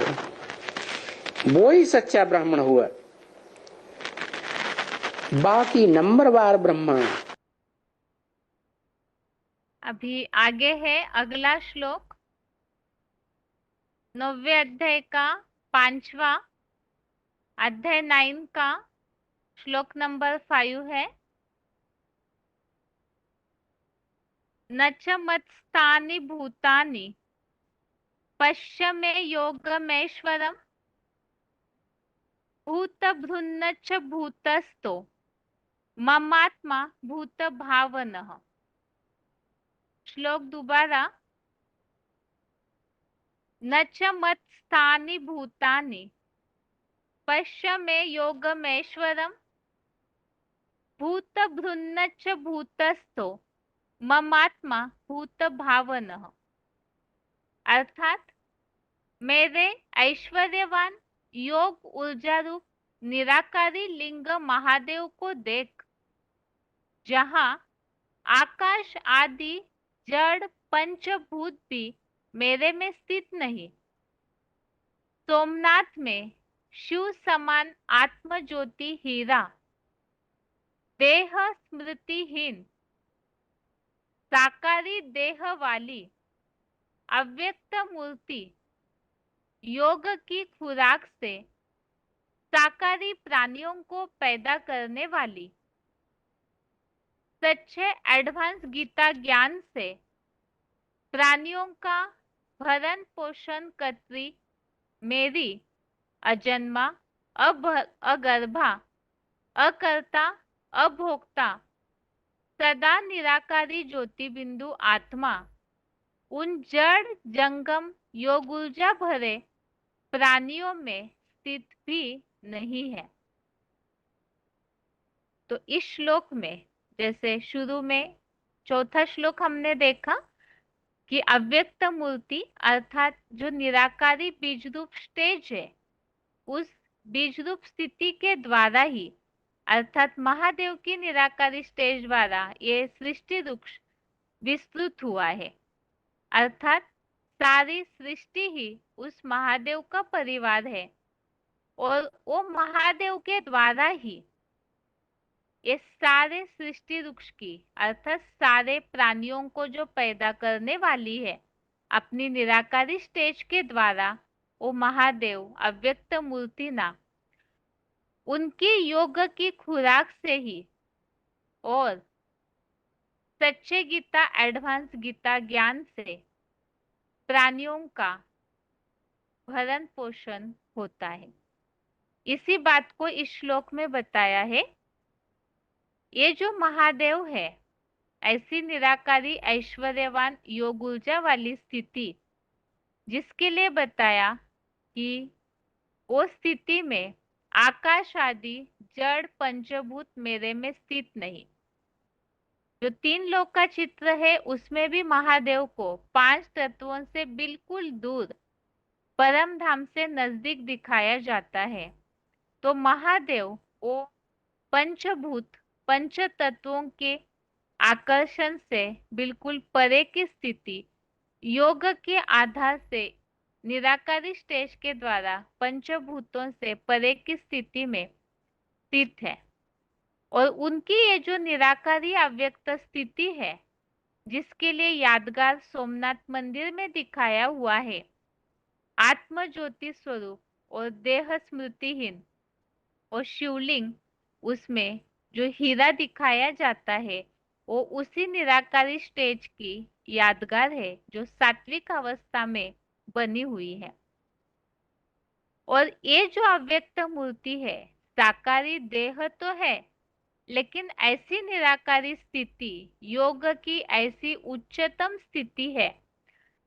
[SPEAKER 4] वो ही सच्चा ब्राह्मण हुआ। बाकी नंबरवार ब्रह्मा।
[SPEAKER 1] अभी आगे है अगला श्लोक, 9वें अध्याय का 5वां अध्याय 9 का श्लोक नंबर 5 है। न च मत्स्थानि भूतानि पश्य मे योगमेश्वरम् भूतभृन्न च भूतस्थो ममात्मा भूत भावनः। श्लोक दोबारा, न च मत्स्थानि भूतानि पश्य मे योगमेश्वरम् भूतभृन्न च भूतस्थो ममात्मा भूत भावनः। अर्थात मेरे ऐश्वर्यवान योग ऊर्जा रूप निराकारी लिंग महादेव को देख, जहां आकाश आदि जड़ पंचभूत भी मेरे में स्थित नहीं। सोमनाथ में शिव समान आत्म ज्योति हीरा, देह स्मृतिहीन साकारी देह वाली अव्यक्त मूर्ति योग की खुराक से शाकाहारी प्राणियों को पैदा करने वाली सच्चे एडवांस गीता ज्ञान से प्राणियों का भरण पोषण करती मेरी अजन्मा, अगर्भा, अकर्ता, अभोक्ता, सदा निराकारी ज्योति बिंदु आत्मा उन जड़ जंगम योग ऊर्जा भरे प्राणियों में स्थित भी नहीं है। तो इस श्लोक में जैसे शुरू में चौथा श्लोक हमने देखा कि अव्यक्त मूर्ति अर्थात जो निराकारी बीज रूप स्टेज है, उस बीज रूप स्थिति के द्वारा ही अर्थात महादेव की निराकारी स्टेज द्वारा ये सृष्टि वृक्ष विस्तृत हुआ है। अर्थात सारी सृष्टि ही उस महादेव का परिवार है और वो महादेव के द्वारा ही ये सारे सृष्टि वृक्ष की अर्थात सारे प्राणियों को जो पैदा करने वाली है अपनी निराकारी स्टेज के द्वारा, वो महादेव अव्यक्त मूर्ति ना उनकी योग की खुराक से ही और सच्चे गीता एडवांस गीता ज्ञान से प्राणियों का भरण पोषण होता है। इसी बात को इस श्लोक में बताया है। ये जो महादेव है ऐसी निराकारी ऐश्वर्यवान योग ऊर्जा वाली स्थिति जिसके लिए बताया कि वो स्थिति में आकाश आदि जड़ पंचभूत मेरे में स्थित नहीं। जो तीन लोक का चित्र है उसमें भी महादेव को पांच तत्वों से बिल्कुल दूर परम धाम से नजदीक दिखाया जाता है। तो महादेव वो पंचभूत पंच तत्वों के आकर्षण से बिल्कुल परे की स्थिति योग के आधार से निराकारी स्टेज के द्वारा पंचभूतों से परे की स्थिति में स्थित है। और उनकी ये जो निराकारी अव्यक्त स्थिति है जिसके लिए यादगार सोमनाथ मंदिर में दिखाया हुआ है, आत्म ज्योति स्वरूप और देह स्मृतिहीन और शिवलिंग, उसमें जो हीरा दिखाया जाता है वो उसी निराकारी स्टेज की यादगार है जो सात्विक अवस्था में बनी हुई है। और ये जो अव्यक्त मूर्ति है साकारी देह तो है लेकिन ऐसी निराकारी स्थिति योग की ऐसी उच्चतम स्थिति है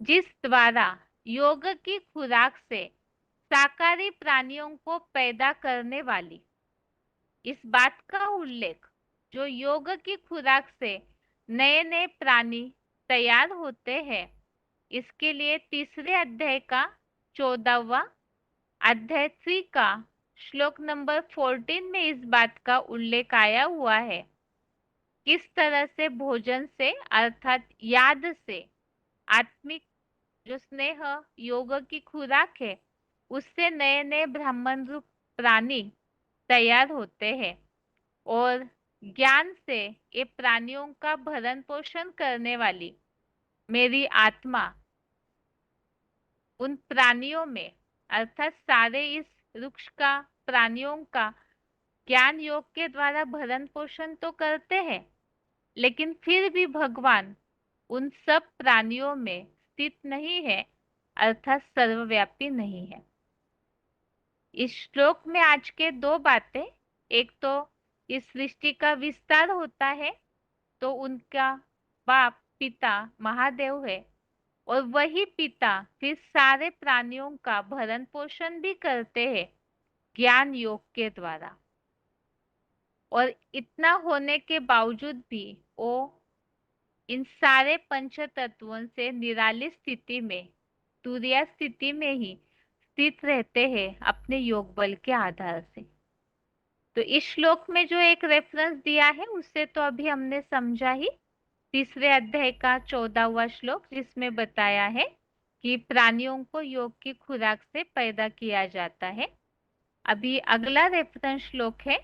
[SPEAKER 1] जिस द्वारा योग की खुराक से साकारी प्राणियों को पैदा करने वाली इस बात का उल्लेख जो योग की खुराक से नए नए प्राणी तैयार होते हैं, इसके लिए तीसरे अध्याय का 14वां अध्याय 3 का श्लोक नंबर 14 में इस बात का उल्लेख आया हुआ है। किस तरह से भोजन से अर्थात याद से आत्मिक जो स्नेह योग की खुराक है उससे नए नए ब्राह्मण रूप प्राणी तैयार होते हैं और ज्ञान से ये प्राणियों का भरण पोषण करने वाली मेरी आत्मा उन प्राणियों में अर्थात सारे इस वृक्ष का प्राणियों का ज्ञान योग के द्वारा भरण पोषण तो करते हैं लेकिन फिर भी भगवान उन सब प्राणियों में स्थित नहीं है अर्थात सर्वव्यापी नहीं है। इस श्लोक में आज के दो बातें, एक तो इस सृष्टि का विस्तार होता है तो उनका बाप पिता महादेव है और वही पिता फिर सारे प्राणियों का भरण पोषण भी करते हैं ज्ञान योग के द्वारा। और इतना होने के बावजूद भी वो इन सारे पंच तत्वों से निराली स्थिति में तुरीय स्थिति में ही स्थित रहते हैं अपने योग बल के आधार से। तो इस श्लोक में जो एक रेफरेंस दिया है उससे तो अभी हमने समझा ही, तीसरे अध्याय का 14वां श्लोक जिसमें बताया है कि प्राणियों को योग की खुराक से पैदा किया जाता है। अभी अगला रेफरेंस श्लोक है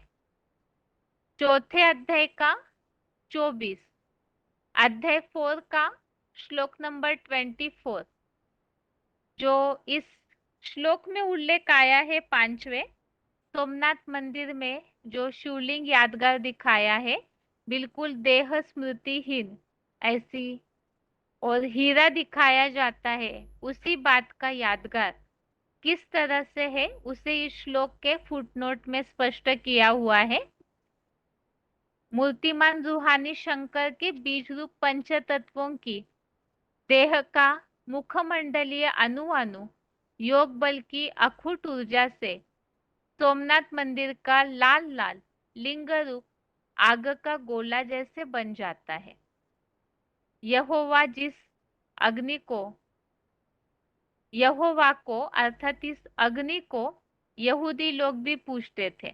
[SPEAKER 1] चौथे अध्याय का 24 अध्याय 4 का श्लोक नंबर 24 जो इस श्लोक में उल्लेख आया है पांचवें सोमनाथ मंदिर में जो शिवलिंग यादगार दिखाया है बिल्कुल देह स्मृतिहीन ऐसी, और हीरा दिखाया जाता है उसी बात का यादगार किस तरह से है उसे इस श्लोक के फुटनोट में स्पष्ट किया हुआ है। मूर्तिमान रूहानी शंकर के बीज रूप पंच तत्वों की देह का मुखमंडलीय अणु योग बल की अखुट ऊर्जा से सोमनाथ मंदिर का लाल लाल लिंग रूप आग का गोला जैसे बन जाता है। यहोवा जिस अग्नि को यहोवा को अर्थात इस अग्नि को यहूदी लोग भी पूजते थे।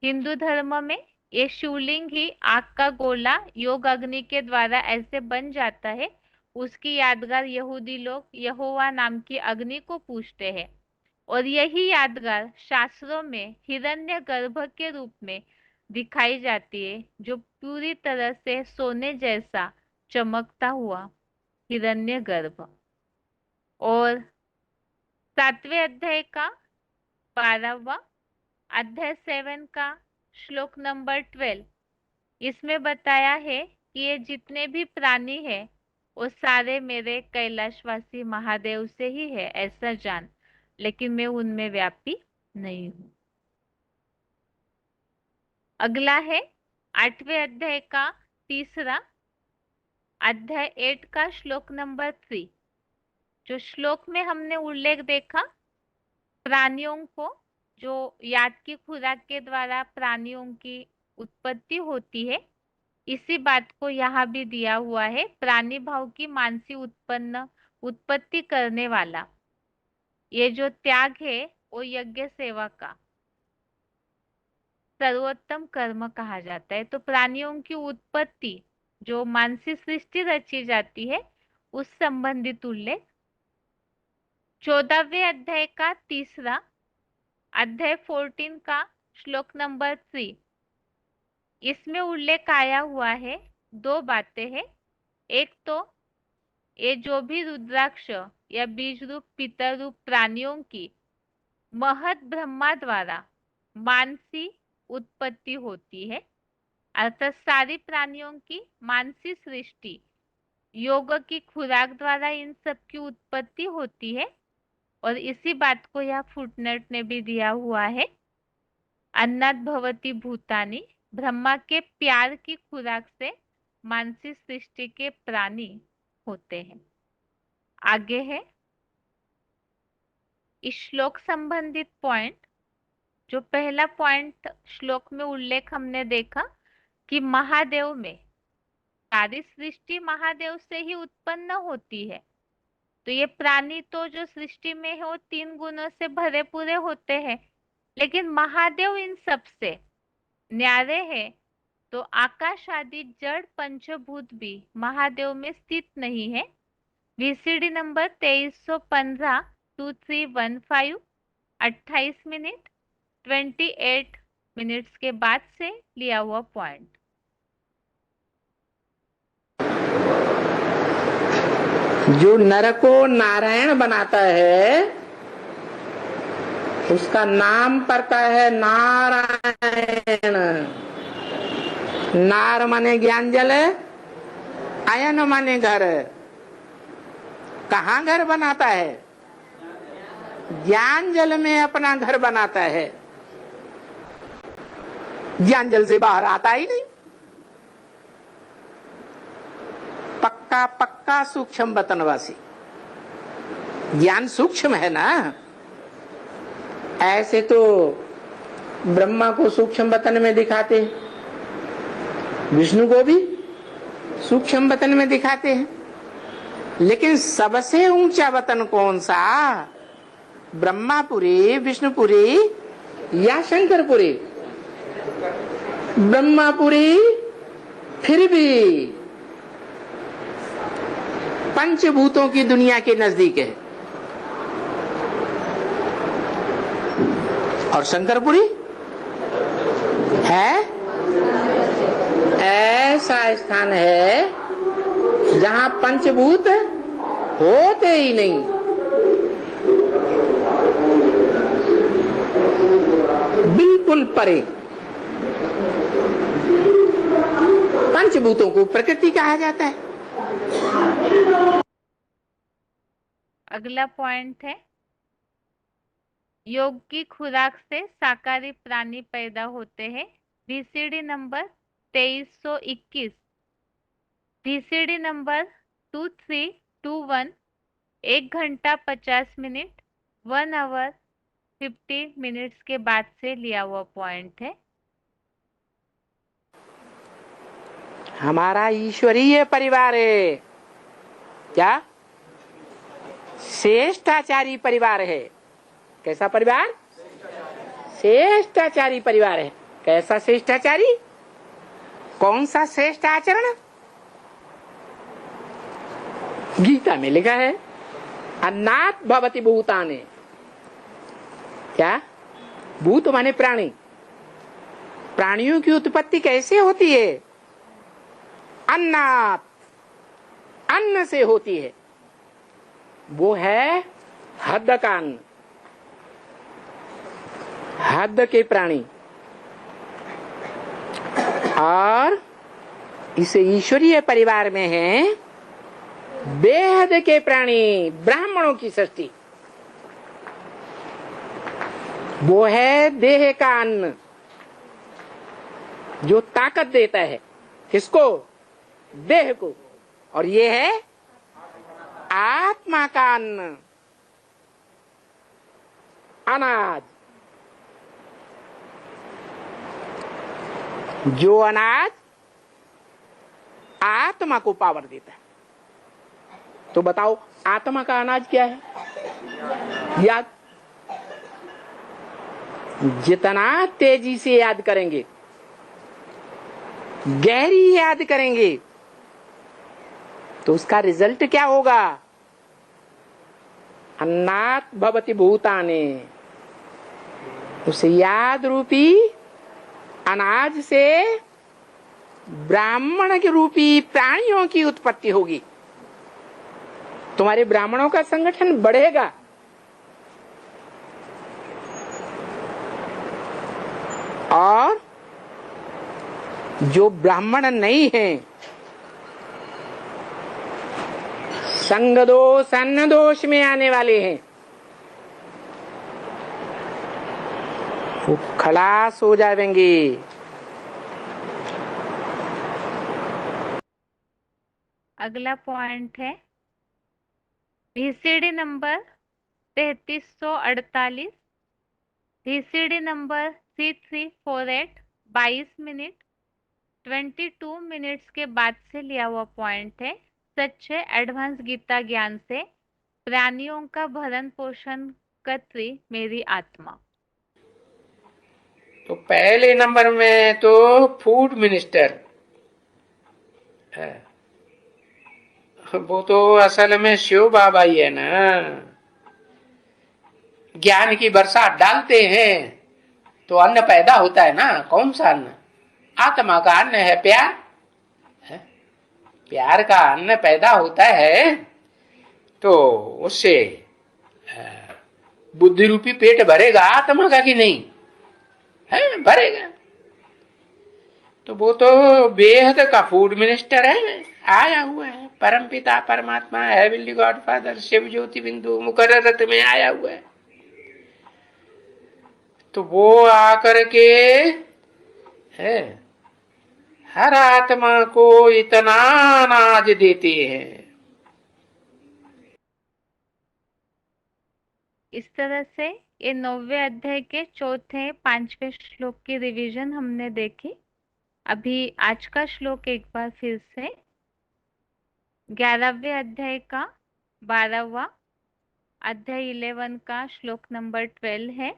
[SPEAKER 1] हिंदू धर्म में ये शिवलिंग ही आग का गोला योग अग्नि के द्वारा ऐसे बन जाता है, उसकी यादगार यहूदी लोग यहोवा नाम की अग्नि को पूजते हैं। और यही यादगार शास्त्रों में हिरण्य गर्भ के रूप में दिखाई जाती है, जो पूरी तरह से सोने जैसा चमकता हुआ हिरण्य गर्भ। और 7वें अध्याय का 12वां अध्याय 7 का श्लोक नंबर 12, इसमें बताया है कि ये जितने भी प्राणी है वो सारे मेरे कैलाशवासी महादेव से ही है ऐसा जान, लेकिन मैं उनमें व्यापी नहीं हूं। अगला है 8वें अध्याय का 3 अध्याय 8 का श्लोक नंबर 3। जो श्लोक में हमने उल्लेख देखा प्राणियों को जो याद की खुराक के द्वारा प्राणियों की उत्पत्ति होती है, इसी बात को यहाँ भी दिया हुआ है। प्राणी भाव की मानसी उत्पत्ति करने वाला ये जो त्याग है वो यज्ञ सेवा का सर्वोत्तम कर्म कहा जाता है। तो प्राणियों की उत्पत्ति जो मानसी सृष्टि रची जाती है उस संबंधित उल्लेख 14वें अध्याय का 3 अध्याय 14 का श्लोक नंबर 3, इसमें उल्लेख आया हुआ है। 2 बातें हैं। एक तो ये जो भी रुद्राक्ष या बीज रूप पितर रूप प्राणियों की महत ब्रह्मा द्वारा मानसी उत्पत्ति होती है, अर्थात सारी प्राणियों की मानसी सृष्टि योग की खुराक द्वारा इन सब की उत्पत्ति होती है। और इसी बात को यह फुटनोट ने भी दिया हुआ है। अन्नाद भवती भूतानी, ब्रह्मा के प्यार की खुराक से मानसी सृष्टि के प्राणी होते हैं। आगे है इस श्लोक संबंधित पॉइंट। जो पहला पॉइंट श्लोक में उल्लेख हमने देखा कि महादेव में सारी सृष्टि महादेव से ही उत्पन्न होती है, तो ये प्राणी तो जो सृष्टि में है वो 3 गुणों से भरे पूरे होते हैं, लेकिन महादेव इन सब से न्यारे हैं। तो आकाश आदि जड़ पंचभूत भी महादेव में स्थित नहीं है। VCD नंबर 2315 2315 28 मिनट 28 मिनट्स के बाद से लिया हुआ पॉइंट।
[SPEAKER 4] जो नर को नारायण बनाता है उसका नाम पड़ता है नारायण। नार माने ज्ञान जल, आयन माने घर। कहाँ घर बनाता है? ज्ञान जल में अपना घर बनाता है, ज्ञान जल से बाहर आता ही नहीं। पक्का पक्का सूक्ष्म वतनवासी। ज्ञान सूक्ष्म है ना, ऐसे तो ब्रह्मा को सूक्ष्म वतन में दिखाते हैं, विष्णु को भी सूक्ष्म वतन में दिखाते हैं, लेकिन सबसे ऊंचा वतन कौन सा? ब्रह्मापुरी, विष्णुपुरी या शंकरपुरी? ब्रह्मापुरी फिर भी पंचभूतों की दुनिया के नजदीक है, और शंकरपुरी है ऐसा स्थान है जहां पंचभूत होते ही नहीं। बिल्कुल परे। पंचभूतों को प्रकृति कहा जाता है।
[SPEAKER 1] अगला पॉइंट है, योग की खुराक से शाकाहारी प्राणी पैदा होते हैं। VCD नंबर 2321, VCD नंबर 2321, 1 घंटा 50 मिनट, 1 आवर 50 मिनट्स के बाद से लिया हुआ पॉइंट है।
[SPEAKER 4] हमारा ईश्वरीय परिवार है। क्या? श्रेष्ठाचारी परिवार है। कैसा परिवार? श्रेष्ठाचारी परिवार है। कैसा श्रेष्ठाचारी? कौन सा श्रेष्ठ आचरण? गीता में लिखा है, अन्नात् भवति भूतानि। क्या? भूत माने प्राणी। प्राणियों की उत्पत्ति कैसे होती है? अन्नात्, अन्न से होती है। वो है हद का अन्न, हद के प्राणी। और इस ईश्वरीय परिवार में है बेहद के प्राणी, ब्राह्मणों की सृष्टि। वो है देह का अन्न, जो ताकत देता है। किसको? देह को। और ये है आत्मा का अन्न, अनाज। जो अनाज आत्मा को पावर देता है। तो बताओ, आत्मा का अनाज क्या है? याद। जितना तेजी से याद करेंगे, गहरी याद करेंगे, तो उसका रिजल्ट क्या होगा? अन्नात् भवति भूतानि। उस याद रूपी अनाज से ब्राह्मण के रूपी प्राणियों की उत्पत्ति होगी। तुम्हारे ब्राह्मणों का संगठन बढ़ेगा। और जो ब्राह्मण नहीं है, संग दोष अन्न दोष में आने वाले हैं, वो खलास हो जाएंगे।
[SPEAKER 1] अगला पॉइंट है, VCD number 3348, VCD number 3348, 22 minute 22 minutes के बाद से लिया हुआ पॉइंट है। सच्चे एडवांस गीता ज्ञान से प्राणियों का भरण पोषण करती मेरी आत्मा।
[SPEAKER 4] तो पहले नंबर में तो फूड मिनिस्टर है, वो तो असल में शिव बाबा ही है ना। ज्ञान की वर्षा डालते हैं तो अन्न पैदा होता है ना। कौन सा अन्न? आत्मा का अन्न है प्यार। है? प्यार का अन्न पैदा होता है तो उससे बुद्धि रूपी पेट भरेगा आत्मा का कि नहीं? है, भरेगा। तो वो तो बेहद का फूड मिनिस्टर है, आया हुआ है। परम पिता परमात्मा हेवनली गॉड फादर शिव ज्योति बिंदु मुकर्रर रथ में आया हुआ है। तो वो आकर के है हर आत्मा को इतना अनाज देते हैं।
[SPEAKER 1] इस तरह से ये 9वें अध्याय के चौथे 5वें श्लोक की रिवीजन हमने देखी। अभी आज का श्लोक एक बार फिर से, 11वें अध्याय का 12वां अध्याय 11 का श्लोक नंबर 12 है।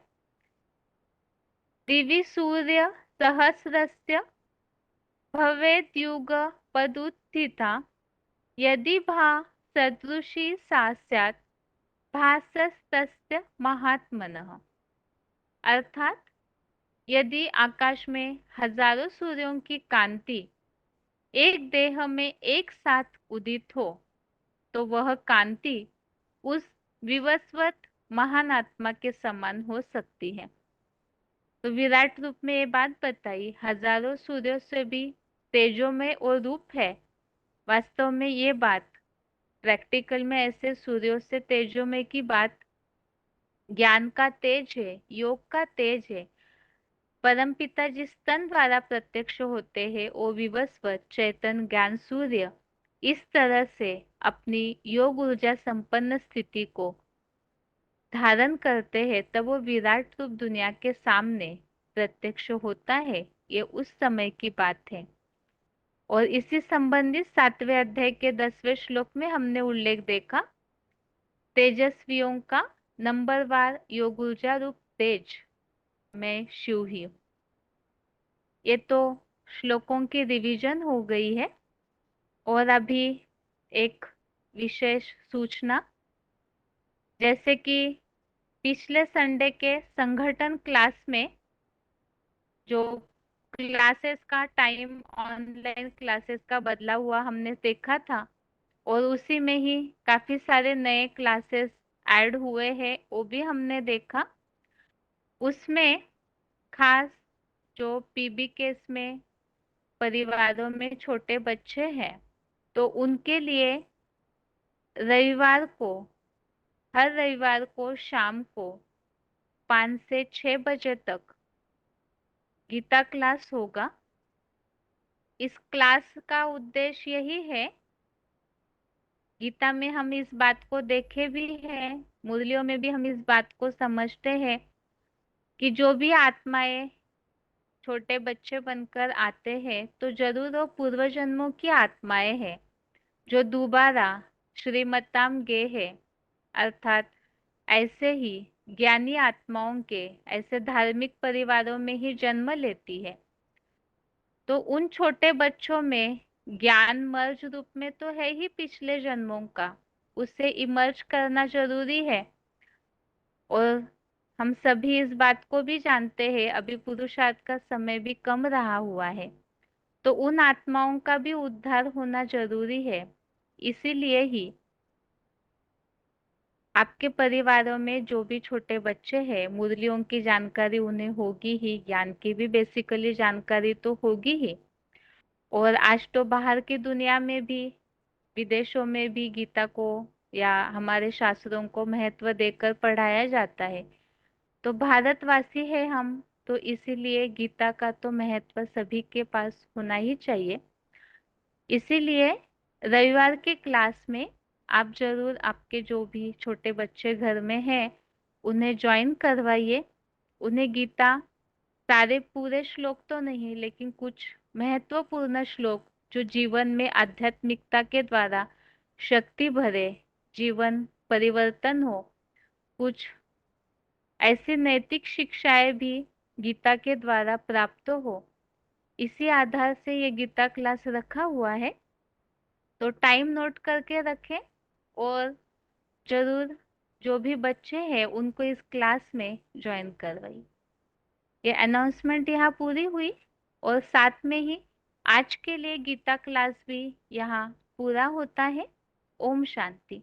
[SPEAKER 1] दिवि सूर्य सहस्रस्य भवेद्युग पदुत्थिता, यदि भा सदृशी सा स्यात् भासस्तस्य महात्मनः। अर्थात यदि आकाश में हजारों सूर्यों की कांति एक देह में एक साथ उदित हो, तो वह कांति उस विवस्वत महान आत्मा के समान हो सकती है। तो विराट रूप में ये बात बताई, हजारों सूर्यों से भी तेजोमय और रूप है। वास्तव में ये बात प्रैक्टिकल में ऐसे सूर्यों से तेजोमय की बात ज्ञान का तेज है, योग का तेज है। परम पिता जिस तन द्वारा प्रत्यक्ष होते हैं वो विवस्वत चैतन ज्ञान सूर्य इस तरह से अपनी योग ऊर्जा संपन्न स्थिति को धारण करते हैं, तब वो विराट रूप दुनिया के सामने प्रत्यक्ष होता है। ये उस समय की बात है। और इसी संबंधित 7वें अध्याय के 10वें श्लोक में हमने उल्लेख देखा, तेजस्वियों का नंबरवार योग ऊर्जा रूप तेज मैं शिव ही हूँ। ये तो श्लोकों की रिवीजन हो गई है। और अभी एक विशेष सूचना, जैसे कि पिछले संडे के संगठन क्लास में जो क्लासेस का टाइम ऑनलाइन क्लासेस का बदला हुआ हमने देखा था, और उसी में ही काफी सारे नए क्लासेस ऐड हुए हैं वो भी हमने देखा। उसमें खास जो पीबी केस में परिवारों में छोटे बच्चे हैं, तो उनके लिए रविवार को, हर रविवार को शाम को 5 से 6 बजे तक गीता क्लास होगा। इस क्लास का उद्देश्य यही है, गीता में हम इस बात को देखे भी हैं, मुरलियों में भी हम इस बात को समझते हैं कि जो भी आत्माएं छोटे बच्चे बनकर आते हैं तो जरूर वो पूर्व जन्मों की आत्माएं हैं जो दोबारा श्रीमताम गे है, अर्थात ऐसे ही ज्ञानी आत्माओं के ऐसे धार्मिक परिवारों में ही जन्म लेती है। तो उन छोटे बच्चों में ज्ञान मर्ज रूप में तो है ही पिछले जन्मों का, उसे इमर्ज करना जरूरी है। और हम सभी इस बात को भी जानते हैं, अभी पुरुषार्थ का समय भी कम रहा हुआ है, तो उन आत्माओं का भी उद्धार होना जरूरी है। इसीलिए ही आपके परिवारों में जो भी छोटे बच्चे हैं, मुरलियों की जानकारी उन्हें होगी ही, ज्ञान की भी बेसिकली जानकारी तो होगी ही। और आज तो बाहर की दुनिया में भी, विदेशों में भी गीता को या हमारे शास्त्रों को महत्व देकर पढ़ाया जाता है। तो भारतवासी है हम, तो इसीलिए गीता का तो महत्व सभी के पास होना ही चाहिए। इसीलिए रविवार के क्लास में आप जरूर, आपके जो भी छोटे बच्चे घर में हैं उन्हें ज्वाइन करवाइए। उन्हें गीता, सारे पूरे श्लोक तो नहीं लेकिन कुछ महत्वपूर्ण श्लोक जो जीवन में आध्यात्मिकता के द्वारा शक्ति भरे, जीवन परिवर्तन हो, कुछ ऐसी नैतिक शिक्षाएं भी गीता के द्वारा प्राप्त हो, इसी आधार से ये गीता क्लास रखा हुआ है। तो टाइम नोट करके रखें और जरूर जो भी बच्चे हैं उनको इस क्लास में ज्वाइन करवाइए। ये अनाउंसमेंट यहाँ पूरी हुई, और साथ में ही आज के लिए गीता क्लास भी यहाँ पूरा होता है। ओम शांति।